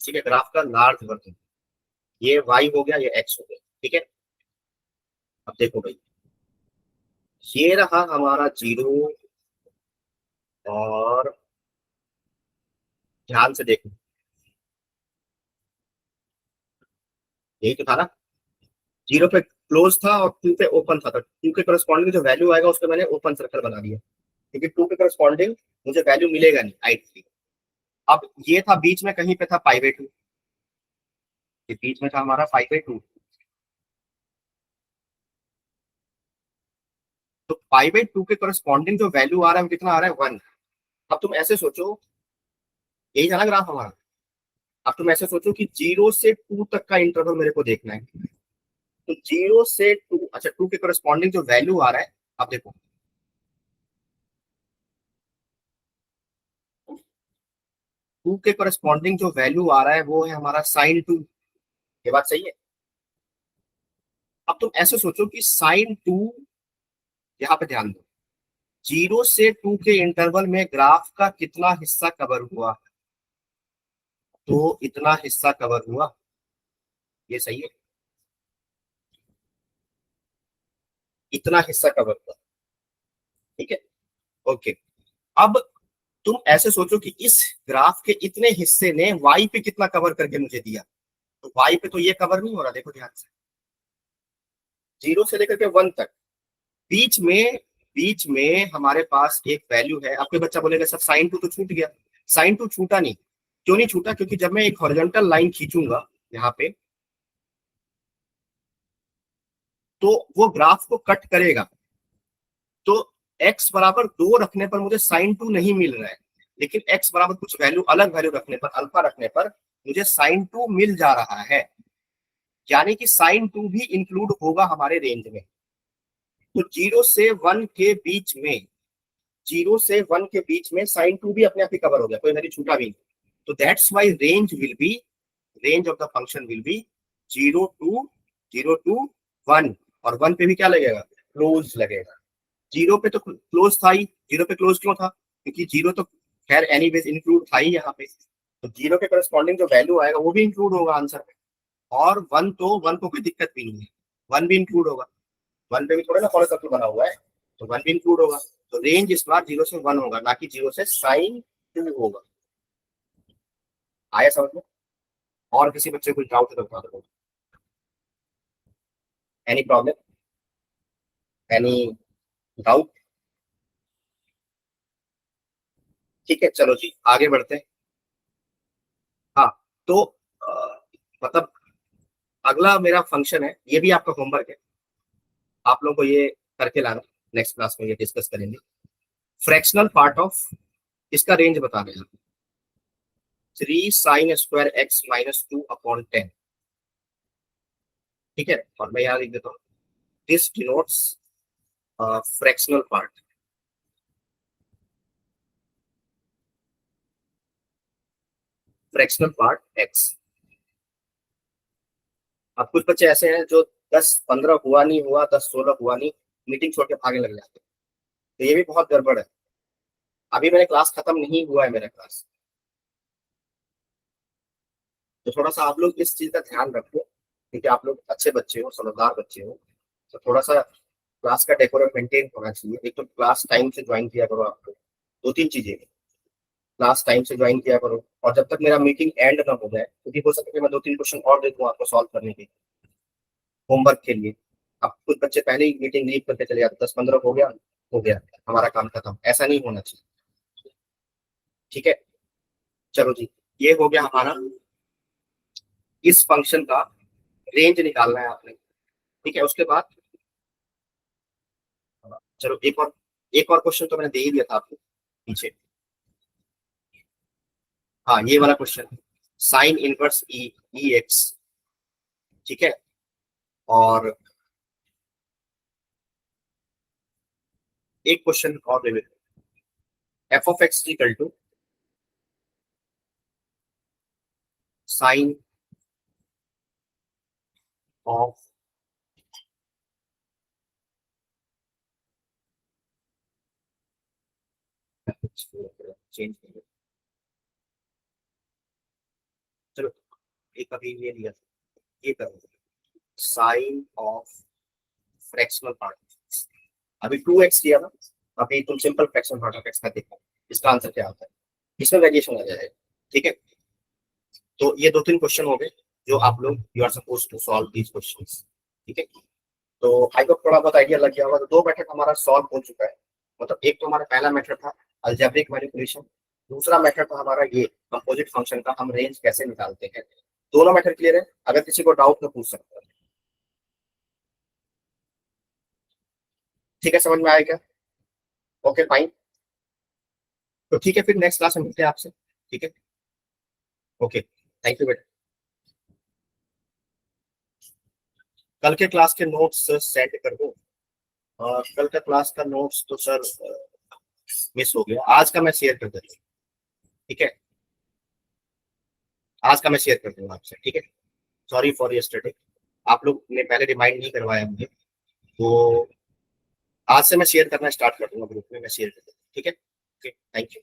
ठीक है, ग्राफ का लार्ज वर्जन, ये y हो गया, ये x हो गया, ठीक है। अब देखो भाई, ये रहा हमारा 0, और ध्यान से देखो, यही तो था ना। 0 पे क्लोज था और 2 पे ओपन था, तो 2 के करस्पॉन्डिंग जो वैल्यू आएगा उसको मैंने ओपन सर्कल बना दिया, क्योंकि 2 के करस्पॉन्डिंग मुझे वैल्यू मिलेगा नहीं आइटली। अब ये था बीच में, कहीं पे था 5/2, ये बीच में था हमारा 5/2। तो 5/2 के करस्पॉन्डिंग जो वैल्यू आ रहा है वो कितना आ रहा है? 1। अब तुम ऐसे सोचो, यही था ना ग्राफ हमारा। अब तुम ऐसे सोचो कि 0 से 2 तक का इंटरवल मेरे को देखना है। तो 0 से 2, अच्छा 2 के करस्पॉन्डिंग जो वैल्यू आ रहा है, अब देखो 2 के करस्पॉन्डिंग जो वैल्यू आ रहा है वो है हमारा sin 2। ये बात सही है। अब तुम ऐसे सोचो कि sin 2, यहाँ पे ध्यान दो, 0 से 2 के इंटरवल में ग्राफ का कितना हिस्सा कवर हुआ? तो इतना हिस्सा कवर हुआ, ये सही है, इतना हिस्सा कवर हुआ, ठीक है। ओके, अब तुम ऐसे सोचो कि इस ग्राफ के इतने हिस्से ने वाई पे कितना कवर करके मुझे दिया। तो वाई पे तो ये कवर नहीं हो रहा, देखो ध्यान से, 0 से लेकर के 1 तक, बीच में, बीच में हमारे पास एक वैल्यू है। आपके बच्चा बोलेगा सर sin 2 तो छूट गया। sin 2 छूटा नहीं। क्यों नहीं छूटा? क्योंकि जब मैं एक हॉरिजॉन्टल लाइन खींचूंगा यहाँ पे, तो वो ग्राफ को कट करेगा। तो x बराबर 2 रखने पर मुझे sin 2 नहीं मिल रहा है, लेकिन x बराबर कुछ वैल्यू, अलग वैल्यू रखने पर, अल्फा रखने पर मुझे sin 2 मिल जा रहा है। यानी कि sin 2 भी इंक्लूड होगा हमारे रेंज में। तो 0 से 1 के बीच में, 0 से 1 के बीच में sin 2 भी अपने आप ही कवर हो गया, कोई वैल्यू छूटा भी नहीं। तो that's why range of the function will be 0 to 1, और 1 पे भी क्या लगेगा? क्लोज लगेगा। 0 पे तो क्लोज था ही, 0 पे क्लोज क्यों था? क्योंकि 0 तो खैर एनीवेज इंक्लूड था ही यहाँ पे। तो 0 के करस्पॉन्डिंग जो वैल्यू आएगा वो भी इंक्लूड होगा आंसर में। और 1 को कोई दिक्कत भी नहीं है, 1 भी इंक्लूड होगा। 1 पे भी थोड़ा ना फॉलो सर्कल बना हुआ है, तो 1 भी इंक्लूड होगा। तो रेंज इस बार 0 से 1 होगा, ना कि 0 से sin 2 होगा। आया समझ में? और किसी बच्चे को डाउट है तो बता दो। Any problem, any doubt? ठीक है, चलो जी आगे बढ़ते हैं। हाँ, तो मतलब अगला मेरा फंक्शन है, ये भी आपका होमवर्क है, आप लोगों को ये करके लाना। नेक्स्ट क्लास में ये डिस्कस करेंगे। फ्रैक्शनल पार्ट ऑफ, इसका रेंज बता देना, 3 sin² x - 2/10। ठीक है, और मैं यहाँ लिख देता हूँ, this denotes fractional part, fractional part x। अब कुछ बच्चे ऐसे हैं जो 10-15 हुआ नहीं हुआ, 10-16 हुआ नहीं, मीटिंग छोड़ के भागने लग जाते हैं। तो ये भी बहुत गड़बड़ है। अभी मेरे क्लास खत्म नहीं हुआ है, मेरा क्लास। तो थोड़ा सा आप लोग इस चीज का ध्यान रखो, क्योंकि आप लोग अच्छे बच्चे हो, समझदार बच्चे हो। तो थोड़ा सा क्लास का डेकोरम मेंटेन होना चाहिए। एक तो क्लास टाइम से ज्वाइन किया करो आप लोग, दो तीन चीजें। क्लास टाइम से ज्वाइन किया करो, और जब तक मेरा मीटिंग एंड ना हो जाए, क्योंकि हो सकता है कि मैं 2-3 क्वेश्चन और दे दूं आपको सॉल्व करने के होमवर्क के लिए। अब कुछ बच्चे पहले ही मीटिंग लीव करके चले जाते, 10-15 हो गया, हमारा काम खत्म। ऐसा नहीं होना चाहिए। ठीक है, चलो जी, ये हो गया हमारा। इस फंक्शन का रेंज निकालना है आपने। ठीक है, उसके बाद चलो एक और क्वेश्चन तो मैंने दे ही दिया था आपको पीछे। हाँ, ये वाला question, sine inverse e x. ठीक है, और एक क्वेश्चन और ले लेते हैं, f of x equal to sine of change, चलो एक अभी ये लिया, ये करो, साइन ऑफ फ्रैक्शनल पार्ट। अभी 2x किया ना, अभी तुम simple fraction part of x का देखो, इसका आंसर क्या आता है, इसमें वेरिएशन आ जाएगा। ठीक है, तो ये 2-3 क्वेश्चन हो गए जो आप लोग you are suppose to solve these questions. ठीक है, तो आई होप थोड़ा बहुत आइडिया लग गया होगा। तो 2 मेथड हमारा सॉल्व हो चुका है। मतलब एक तो हमारा पहला मेथड था अलजेब्रिक मैनिपुलेशन, दूसरा मेथड था हमारा ये कंपोजिट फंक्शन का हम रेंज कैसे निकालते हैं। दोनों मेथड क्लियर है, अगर किसी को डाउट तो पूछ सकते हैं। ठीक है, समझ में आएगा? Okay fine. तो ठीक है, फिर नेक्स्ट क्लास में मिलते हैं आपसे। ठीक है, ओके, थैंक यू बेटा। कल के क्लास के नोट्स सेंड कर दो। कल का क्लास का नोट्स तो सर मिस हो गया, आज का मैं शेयर कर देता हूँ। ठीक है, आज का मैं शेयर कर दूंगा आपसे। ठीक है, सॉरी फॉर यस्टरडे, आप लोग ने पहले रिमाइंड नहीं करवाया मुझे, तो आज से मैं शेयर करना स्टार्ट कर दूंगा, ग्रुप में मैं शेयर कर दूंगा। ठीक है, ओके, थैंक यू।